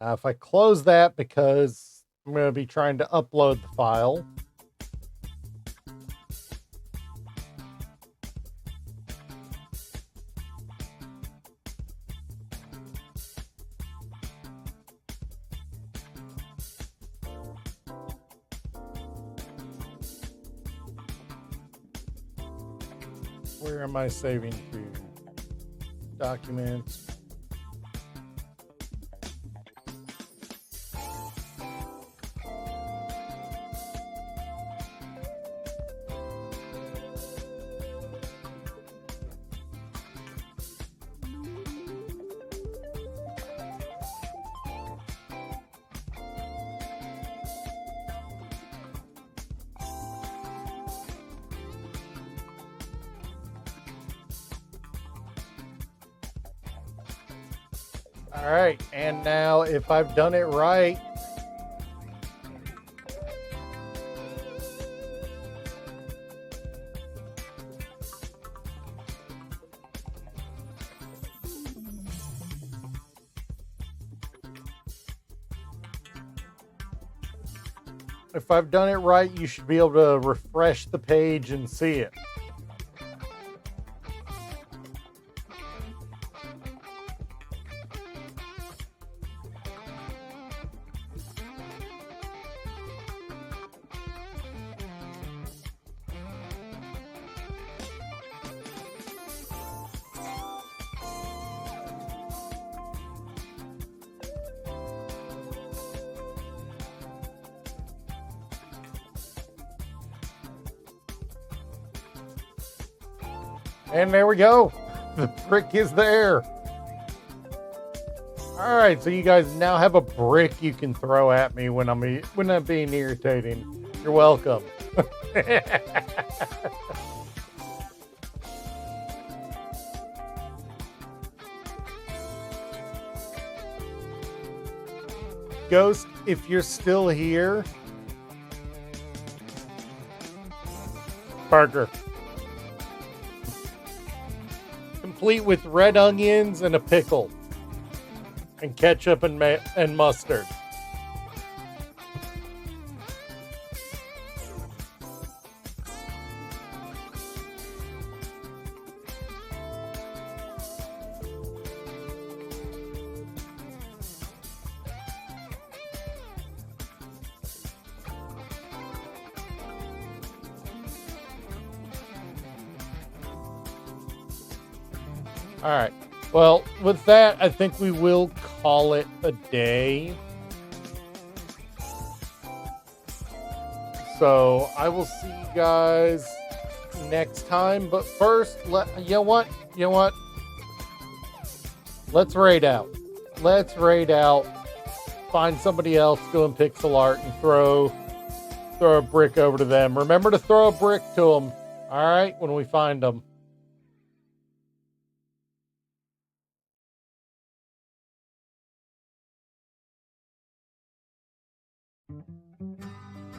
now if I close that, because I'm going to be trying to upload the file. Where am I saving to? Documents. All right, and now if I've done it right, you should be able to refresh the page and see it. And there we go. The brick is there. All right, so you guys now have a brick you can throw at me when I'm being irritating. You're welcome. Ghost, if you're still here, Parker. Complete with red onions and a pickle, and ketchup and mustard. All right. Well, with that, I think we will call it a day. So I will see you guys next time. But first, you know what? Let's raid out. Find somebody else doing pixel art and throw a brick over to them. Remember to throw a brick to them. All right, when we find them.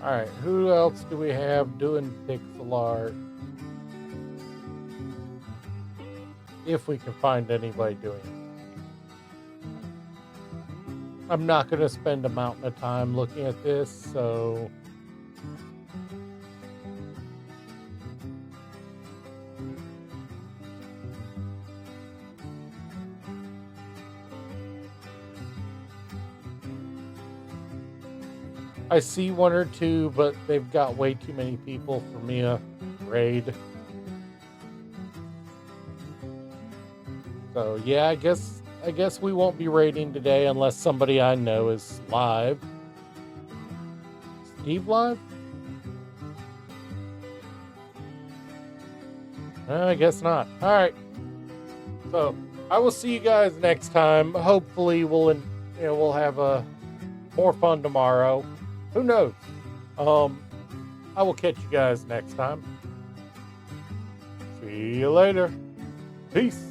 All right, who else do we have doing pixel art? If we can find anybody doing it. I'm not going to spend a mountain of time looking at this, so... I see one or two, but they've got way too many people for me to raid. So yeah, I guess we won't be raiding today unless somebody I know is live. Steve live? I guess not. All right. So I will see you guys next time. Hopefully, we'll have a more fun tomorrow. Who knows? I will catch you guys next time. See you later. Peace.